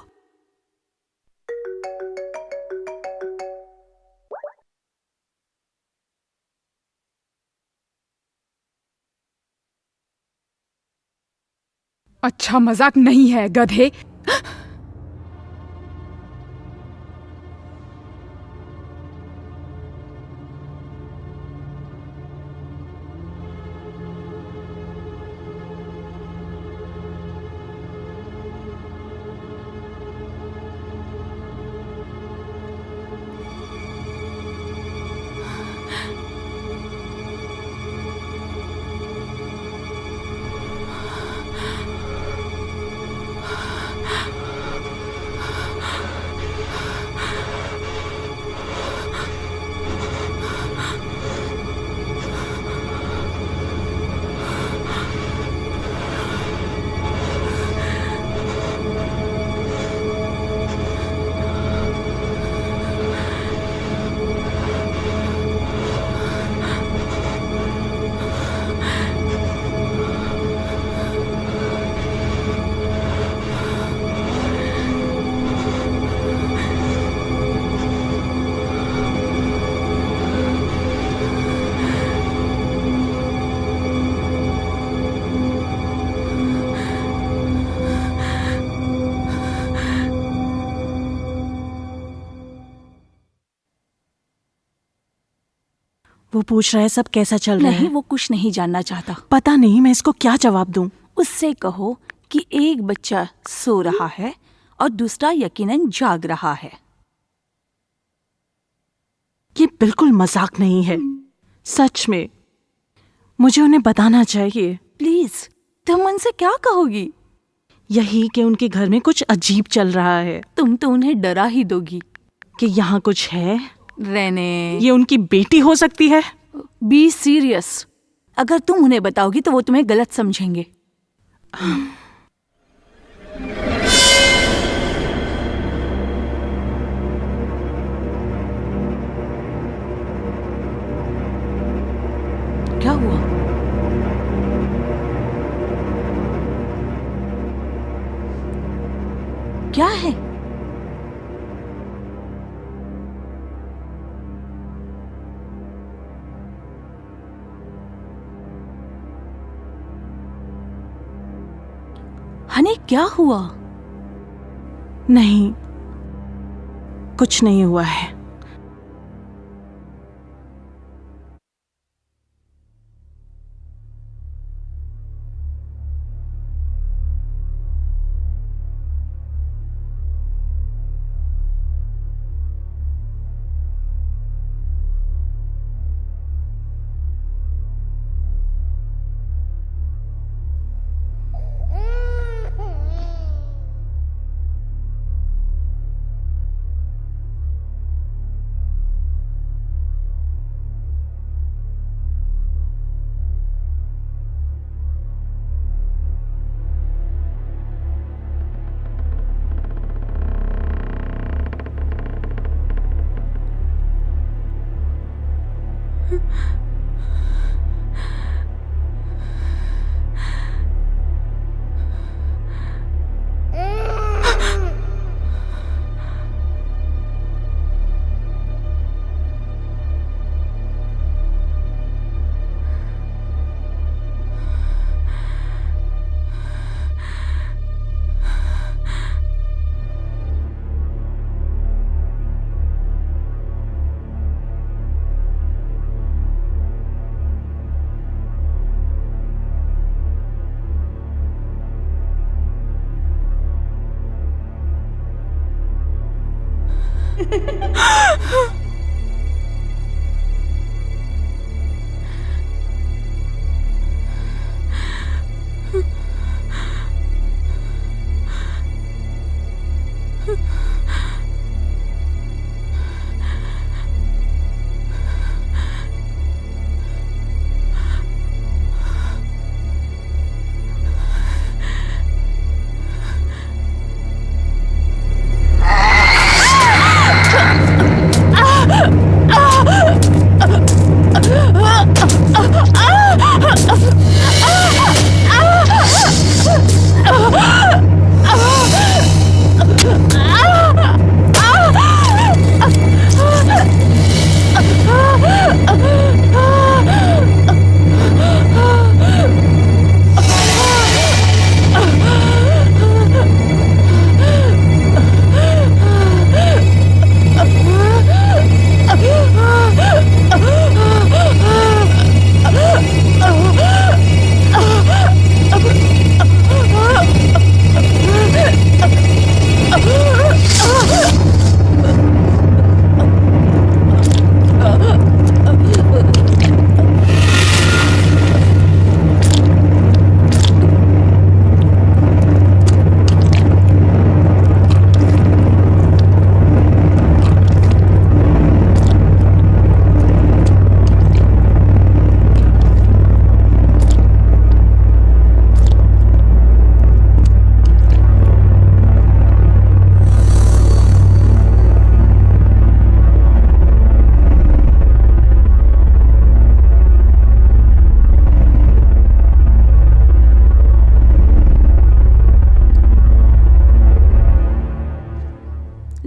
अच्छा मजाक नहीं है गधे। वो पूछ रहा है सब कैसा चल रहा नहीं, है। वो कुछ नहीं जानना चाहता। पता नहीं मैं इसको क्या जवाब दूं। उससे कहो कि एक बच्चा सो रहा है और दूसरा यकीनन जाग रहा है। ये बिल्कुल मजाक नहीं है, सच में। मुझे उन्हें बताना चाहिए। प्लीज, तुम उनसे क्या कहोगी? यही कि उनके घर में कुछ अजीब चल रहा है, तुम तो उन्हें डरा ही दोगी। कि यहाँ कुछ है। रेने, ये उनकी बेटी हो सकती है। Be serious. अगर तुम उन्हें बताओगी तो वो तुम्हें गलत समझेंगे। क्या हुआ? क्या है? हनी, क्या हुआ? नहीं, कुछ नहीं हुआ है।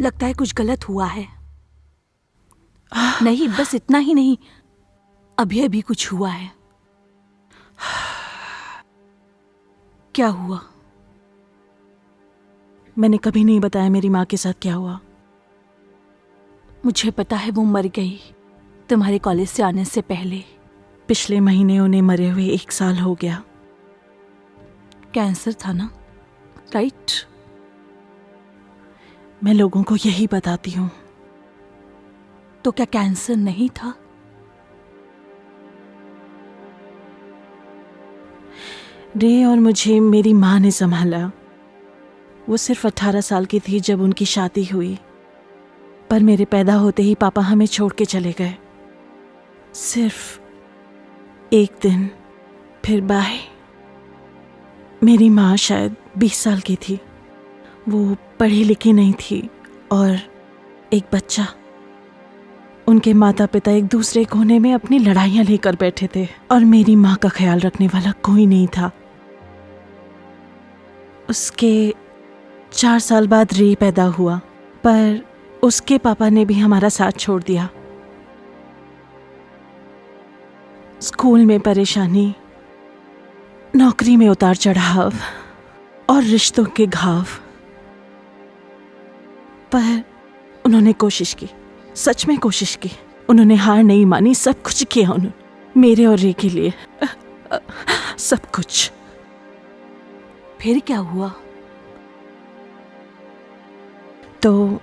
लगता है कुछ गलत हुआ है। नहीं, बस इतना ही नहीं, अभी अभी कुछ हुआ है। क्या हुआ? मैंने कभी नहीं बताया मेरी माँ के साथ क्या हुआ। मुझे पता है, वो मर गई तुम्हारे कॉलेज से आने से पहले। पिछले महीने उन्हें मरे हुए 1 साल हो गया। कैंसर था ना, राइट? मैं लोगों को यही बताती हूँ। तो क्या कैंसर नहीं था? रे और मुझे मेरी माँ ने संभाला। वो सिर्फ 18 साल की थी जब उनकी शादी हुई, पर मेरे पैदा होते ही पापा हमें छोड़ के चले गए। सिर्फ 1 दिन, फिर बाय। मेरी माँ शायद 20 साल की थी। वो पढ़ी लिखी नहीं थी और एक बच्चा। उनके माता पिता एक दूसरे कोने में अपनी लड़ाइयाँ लेकर बैठे थे और मेरी माँ का ख्याल रखने वाला कोई नहीं था। उसके 4 साल बाद रे पैदा हुआ, पर उसके पापा ने भी हमारा साथ छोड़ दिया। स्कूल में परेशानी, नौकरी में उतार चढ़ाव और रिश्तों के घाव। पर उन्होंने कोशिश की, सच में कोशिश की। उन्होंने हार नहीं मानी, सब कुछ किया उन्होंने मेरे और रे के लिए, सब कुछ। फिर क्या हुआ? तो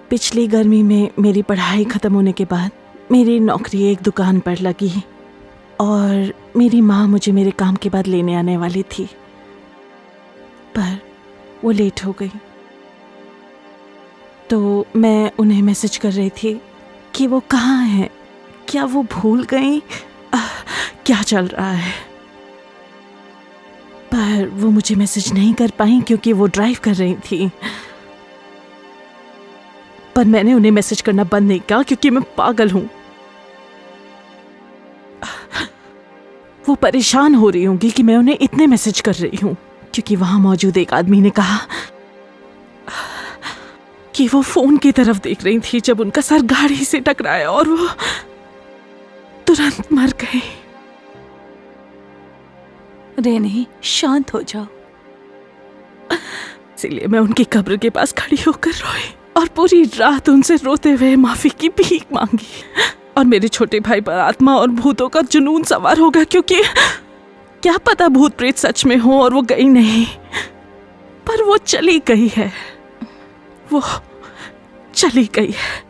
पिछली गर्मी में मेरी पढ़ाई खत्म होने के बाद मेरी नौकरी एक दुकान पर लगी और मेरी माँ मुझे मेरे काम के बाद लेने आने वाली थी, पर वो लेट हो गई। तो मैं उन्हें मैसेज कर रही थी कि वो कहाँ हैं, क्या वो भूल गई, क्या चल रहा है। पर वो मुझे मैसेज नहीं कर पाई क्योंकि वो ड्राइव कर रही थी। पर मैंने उन्हें मैसेज करना बंद नहीं किया क्योंकि मैं पागल हूं। वो परेशान हो रही होंगी कि मैं उन्हें इतने मैसेज कर रही हूं, क्योंकि वहां मौजूद एक आदमी ने कहा कि वो फोन की तरफ देख रही थी जब उनका सर गाड़ी से टकराया और वो तुरंत मर गए। रे नहीं, शांत हो जाओ। इसीलिए मैं उनकी कब्र के पास खड़ी होकर रोई और पूरी रात उनसे रोते हुए माफी की भीख मांगी। और मेरे छोटे भाई पर आत्मा और भूतों का जुनून सवार हो गया, क्योंकि क्या पता भूत प्रेत सच में हो और वो गई नहीं, पर वो चली गई है। वो चली गई है।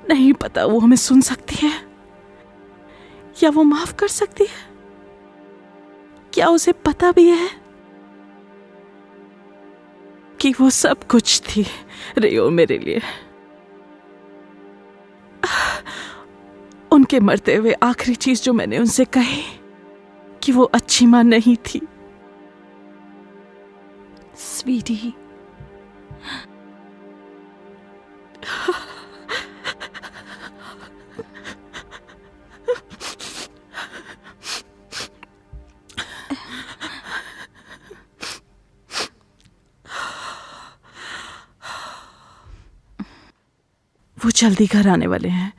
नहीं पता वो हमें सुन सकती है या वो माफ कर सकती है। क्या उसे पता भी है कि वो सब कुछ थी रेयो मेरे लिए। उनके मरते हुए आखिरी चीज जो मैंने उनसे कही कि वो अच्छी मां नहीं थी। स्वीटी, वो जल्दी घर आने वाले हैं।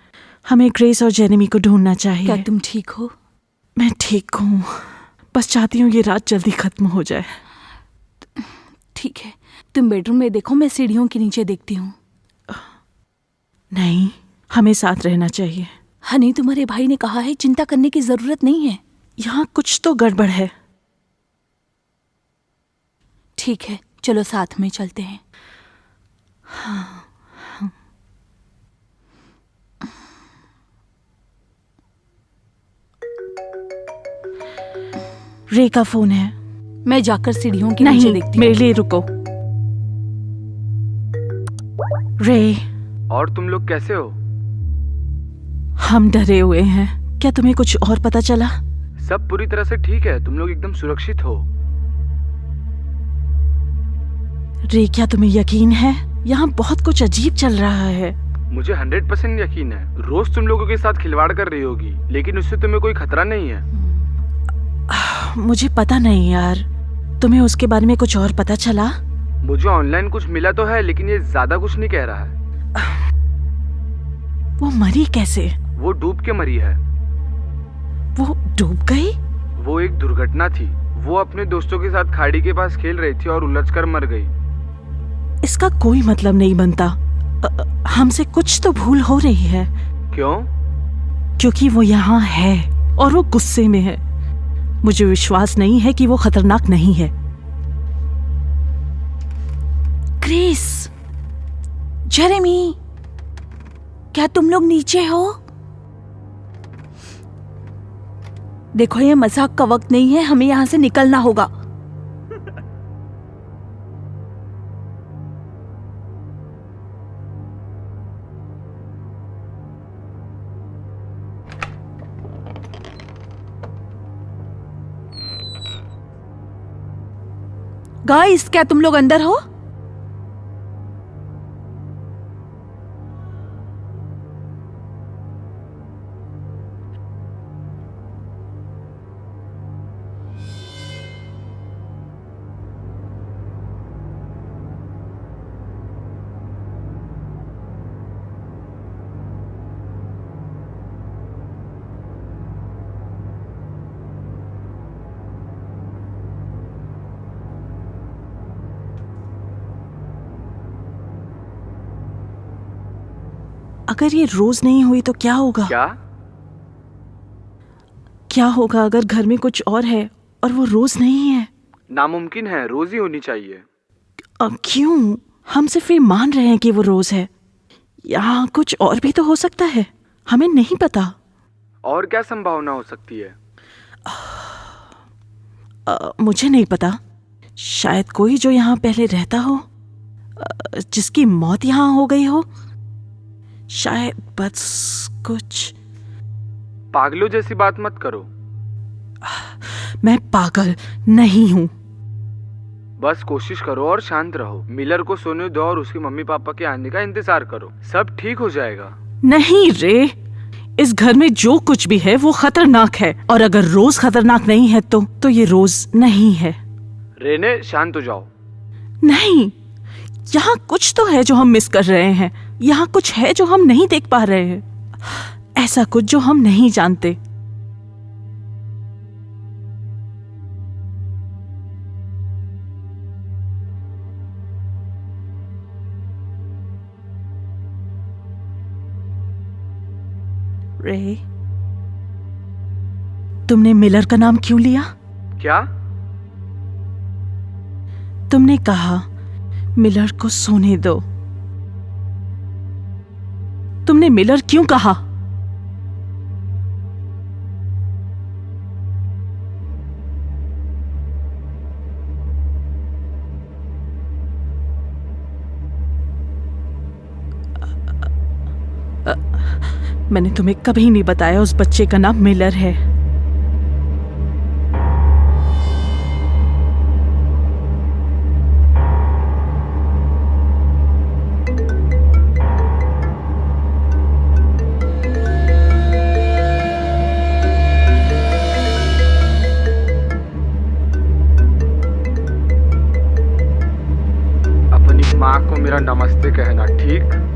हमें ग्रेस और जेरेमी को ढूंढना चाहिए। क्या तुम ठीक हो? मैं ठीक हूँ, बस चाहती हूँ ये रात जल्दी खत्म हो जाए। ठीक है, तुम बेडरूम में देखो, मैं सीढ़ियों के नीचे देखती हूँ। नहीं, हमें साथ रहना चाहिए। हनी, तुम्हारे भाई ने कहा है चिंता करने की जरूरत नहीं है। यहाँ कुछ तो गड़बड़ है। ठीक है, चलो साथ में चलते हैं। रे का फोन है। मैं जाकर सीढ़ियों के नीचे नहीं, देखती हूँ। मेरे लिए रुको। रे, और तुम लोग कैसे हो? हम डरे हुए हैं। क्या तुम्हें कुछ और पता चला? सब पूरी तरह से ठीक है, तुम लोग एकदम सुरक्षित हो। रे, क्या तुम्हें यकीन है? यहाँ बहुत कुछ अजीब चल रहा है। मुझे 100% यकीन है। रोज तुम लोगों के साथ खिलवाड़ कर रही होगी, लेकिन उससे तुम्हें कोई खतरा नहीं है। मुझे पता नहीं यार, तुम्हें उसके बारे में कुछ और पता चला? मुझे ऑनलाइन कुछ मिला तो है, लेकिन ये ज्यादा कुछ नहीं कह रहा है। वो मरी कैसे? वो डूब के मरी है। वो डूब गई? वो एक दुर्घटना थी। वो अपने दोस्तों के साथ खाड़ी के पास खेल रही थी और उलझकर मर गई। इसका कोई मतलब नहीं बनता। हमसे कुछ तो भूल हो रही है। क्यों? क्योंकि वो यहाँ है और वो गुस्से में है। मुझे विश्वास नहीं है कि वो खतरनाक नहीं है। क्रिस, जेरेमी, क्या तुम लोग नीचे हो? देखो, ये मजाक का वक्त नहीं है, हमें यहां से निकलना होगा। गाइस, क्या तुम लोग अंदर हो? अगर ये रोज नहीं हुई तो क्या होगा? क्या होगा अगर घर में कुछ और है और वो रोज नहीं है? नामुमकिन है, रोज ही होनी चाहिए। क्यों? हम सिर्फ ये मान रहे हैं कि वो रोज है। यहाँ कुछ और भी तो हो सकता है, हमें नहीं पता। और क्या संभावना हो सकती है? मुझे नहीं पता। शायद कोई जो यहाँ पहले रहता हो, जिसकी मौत यहाँ हो गई हो। शायद बस कुछ। पागलों जैसी बात मत करो। मैं पागल नहीं हूँ। बस कोशिश करो और शांत रहो। मिलर को सोने दो और उसके मम्मी पापा के आने का इंतजार करो। सब ठीक हो जाएगा। नहीं रे, इस घर में जो कुछ भी है वो खतरनाक है, और अगर रोज खतरनाक नहीं है तो ये रोज नहीं है। रेने, शांत हो जाओ। नहीं, यहाँ कुछ तो है जो हम मिस कर रहे हैं। यहाँ कुछ है जो हम नहीं देख पा रहे हैं। ऐसा कुछ जो हम नहीं जानते। रे, तुमने मिलर का नाम क्यों लिया? क्या? तुमने कहा मिलर को सोने दो। तुमने मिलर क्यों कहा? मैंने तुम्हें कभी नहीं बताया उस बच्चे का नाम मिलर है। अपनी माँ को मेरा नमस्ते कहना, ठीक?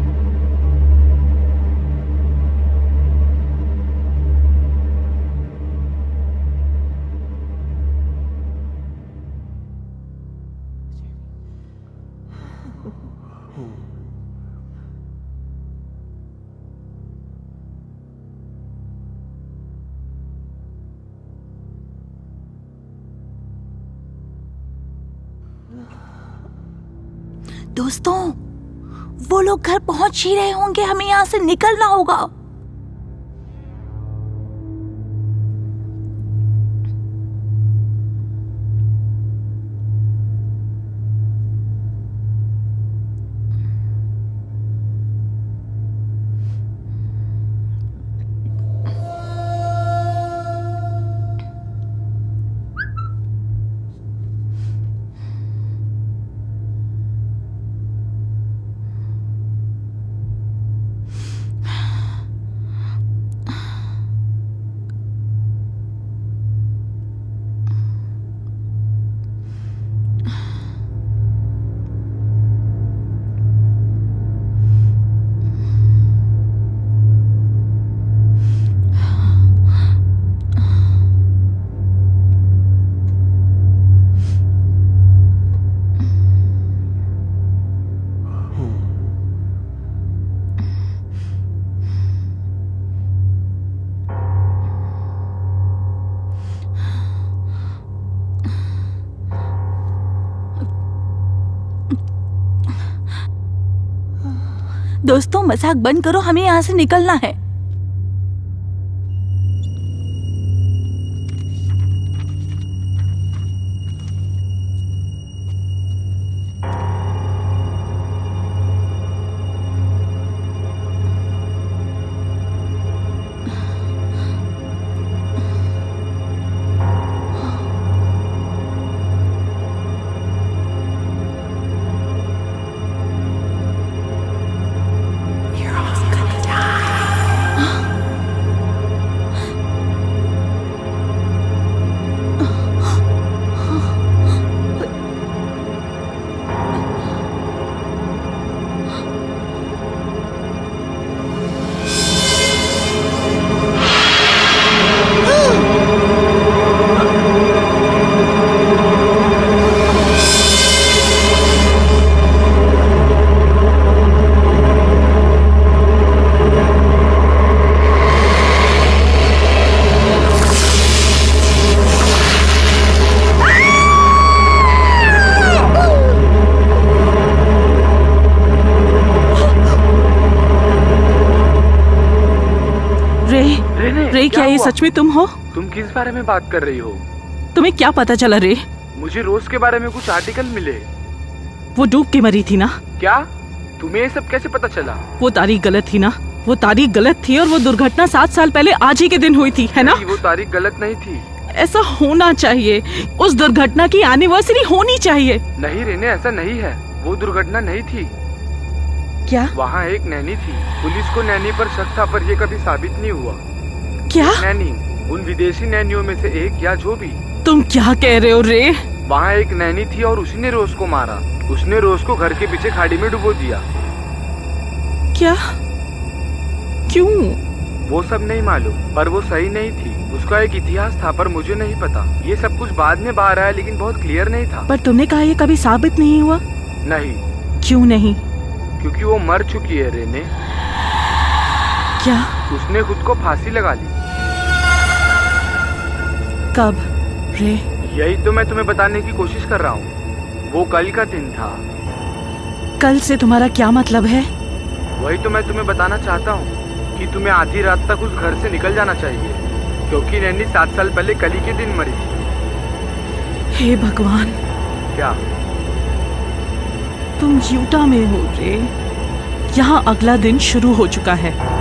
दोस्तों, वो लोग घर पहुंच ही रहे होंगे, हमें यहाँ से निकलना होगा। दोस्तों मजाक बंद करो, हमें यहाँ से निकलना है। रे, क्या ये हुआ? सच में तुम हो? तुम किस बारे में बात कर रही हो? तुम्हें क्या पता चला रे? मुझे रोज के बारे में कुछ आर्टिकल मिले। वो डूब के मरी थी ना? क्या? तुम्हें ये सब कैसे पता चला? वो तारीख गलत थी ना? वो तारीख गलत थी और वो दुर्घटना 7 साल पहले आज ही के दिन हुई थी, है ना? नहीं, वो तारीख गलत नहीं थी। ऐसा होना चाहिए, उस दुर्घटना की एनिवर्सरी होनी चाहिए। नहीं रेने, ऐसा नहीं है। वो दुर्घटना नहीं थी। क्या? वहाँ एक नैनी थी। पुलिस को नैनी पर शक था, पर ये कभी साबित नहीं हुआ। क्या? नैनी, उन विदेशी नैनियों में से एक, या जो भी। तुम क्या कह रहे हो रे? वहाँ एक नैनी थी और उसी ने रोज को मारा। उसने रोज को घर के पीछे खाड़ी में डुबो दिया। क्या? क्यों? वो सब नहीं मालूम, पर वो सही नहीं थी। उसका एक इतिहास था, पर मुझे नहीं पता। ये सब कुछ बाद में बाहर आया, लेकिन बहुत क्लियर नहीं था। पर तुमने कहा ये कभी साबित नहीं हुआ। नहीं। क्यों नहीं? क्योंकि वो मर चुकी है रेने। क्या? उसने खुद को फांसी लगा ली। कब रे? यही तो मैं तुम्हें बताने की कोशिश कर रहा हूँ। वो कल का दिन था। कल से तुम्हारा क्या मतलब है? वही तो मैं तुम्हें बताना चाहता हूँ कि तुम्हें आधी रात तक उस घर से निकल जाना चाहिए, क्योंकि नैनी 7 साल पहले कल ही के दिन मरी थी। हे भगवान, क्या? तुम यूटा में हो रे। यहाँ अगला दिन शुरू हो चुका है।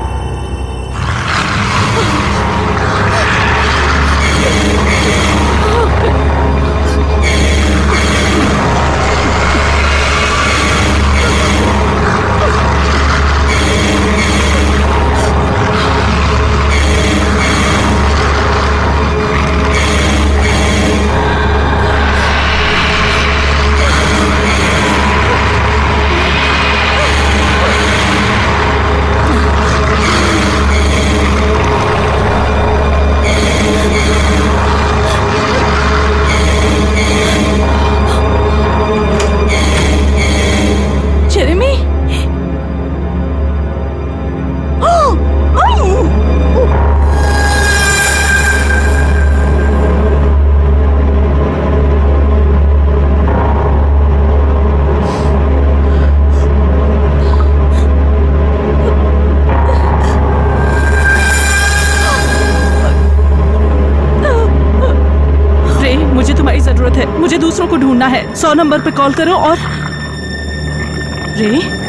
मुझे दूसरों को ढूंढना है। 100 नंबर पे कॉल करो और रे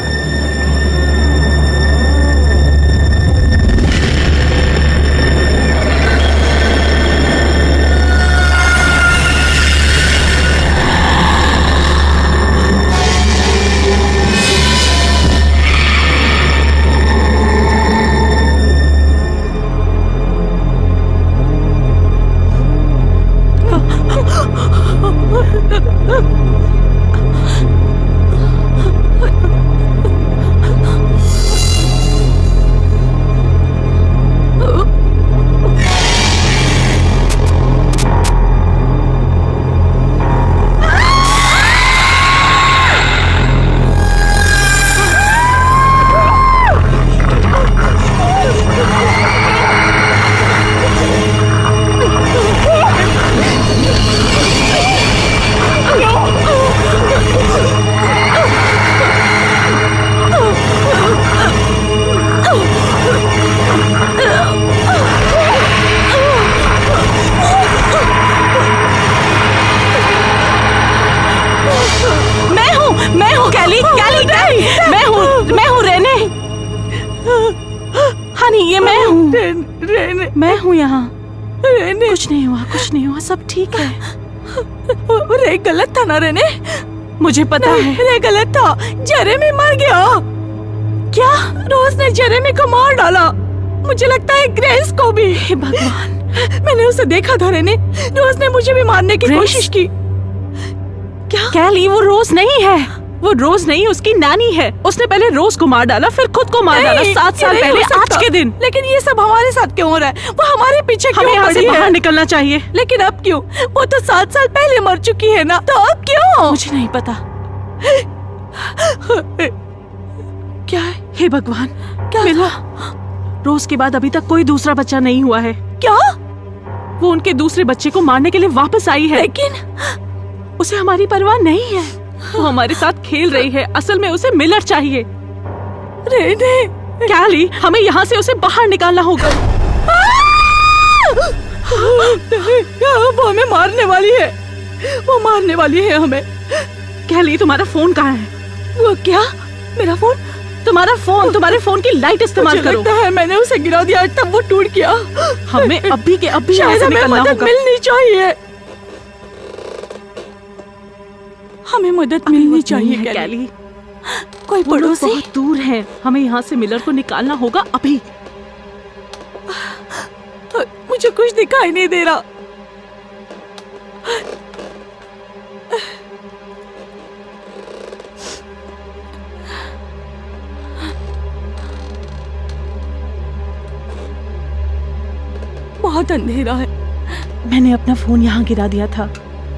रेने, कुछ नहीं हुआ, सब ठीक है। रे गलत था ना रेने? मुझे पता है। रे गलत था, जेरेमी मर गया। क्या? रोज ने जेरेमी को मार डाला। मुझे लगता है ग्रेस को भी। हे भगवान, मैंने उसे देखा था रेने। रोज ने मुझे भी मारने की ग्रेस? कोशिश की। क्या? कैली, वो रोज नहीं है। वो रोज नहीं, उसकी नानी है। उसने पहले रोज को मार डाला, फिर खुद को मार डाला 7 साल ये नहीं पहले हो सकता। आज के दिन। लेकिन ये सब हमारे साथ क्यों हो रहा है? वो हमारे पीछे क्यों हमें यहाँ से पड़ी बाहर है? निकलना चाहिए। लेकिन अब क्यों? वो तो 7 साल पहले मर चुकी है ना, तो अब क्यों? मुझे नहीं पता। क्या है? हे भगवान, क्या मिला। था? रोज के बाद अभी तक कोई दूसरा बच्चा नहीं हुआ है। क्या? वो उनके दूसरे बच्चे को मारने के लिए वापस आई है। लेकिन उसे हमारी परवाह नहीं है। वो हमारे साथ खेल रही है। असल में उसे मिलर चाहिए। रेने, कैली, हमें यहाँ से उसे बाहर निकालना होगा। वो हमें मारने वाली है। वो मारने वाली है हमें। कैली, तुम्हारा फोन कहाँ है? वो क्या? मेरा फोन? तुम्हारे फोन की लाइट इस्तेमाल मुझे करो। लगता है मैंने उसे गिरा दिया तब वो टूट गया। हमें अभी के अभी यहाँ शायद से हमें निकलना मदद होगा। मिलनी चाहिए। हमें मदद मिलनी चाहिए है, कैली। कैली। कोई वो लोग पड़ोसी? बहुत दूर हैं। हमें यहाँ से मिलर को निकालना होगा अभी। मुझे कुछ दिखाई नहीं दे रहा। बहुत अंधेरा है। मैंने अपना फोन यहाँ गिरा दिया था।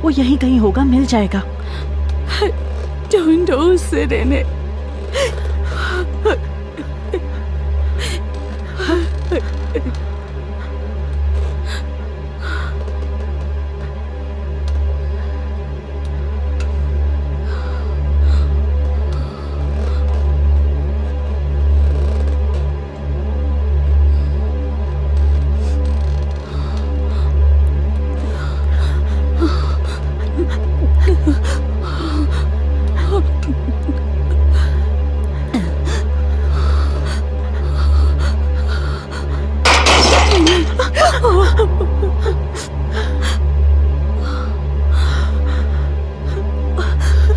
वो यहीं कहीं होगा, मिल जाएगा। ढूंढो उसे रेने।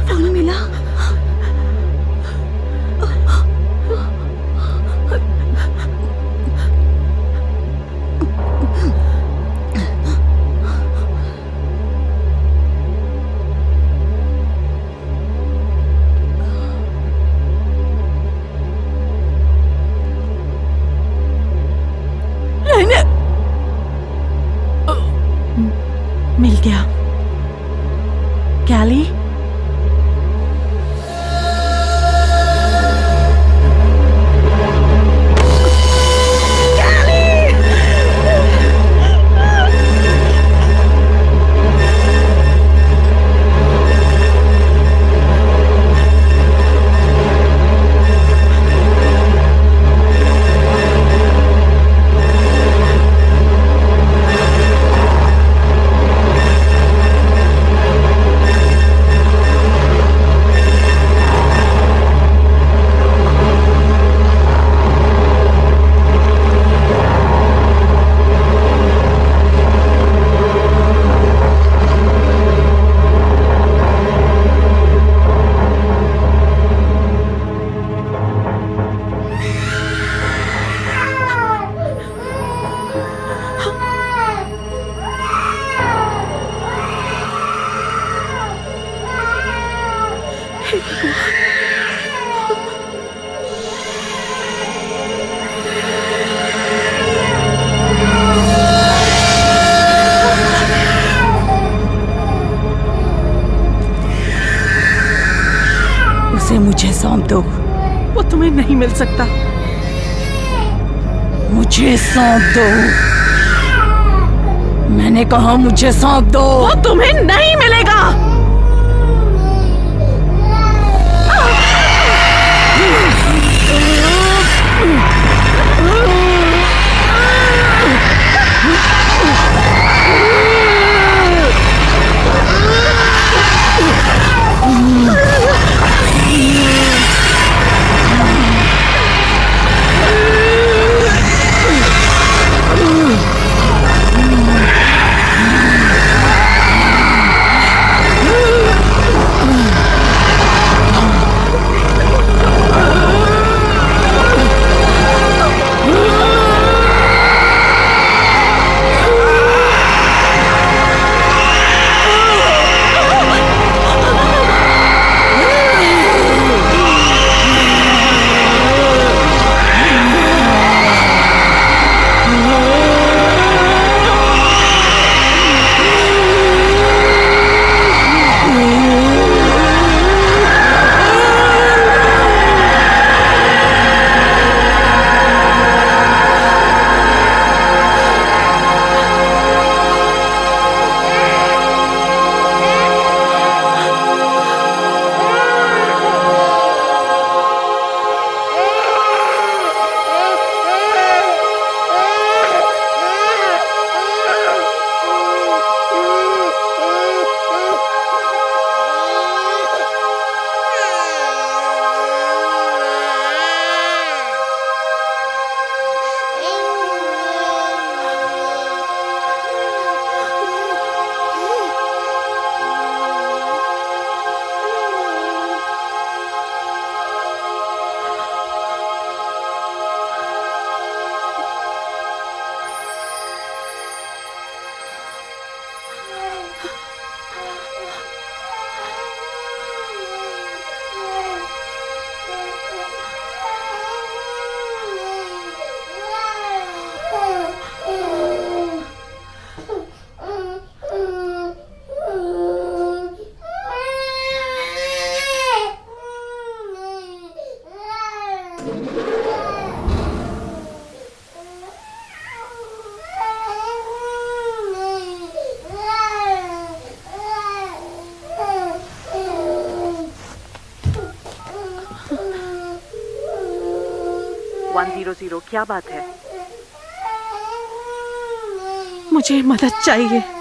फोन मिला? रेने, मिल गया। कैली, उसे मुझे सौंप दो। वो तुम्हें नहीं मिल सकता। मुझे सौंप दो। मैंने कहा मुझे सौंप दो। वो तुम्हें नहीं मिलेगा। 100 क्या बात है? मुझे मदद चाहिए।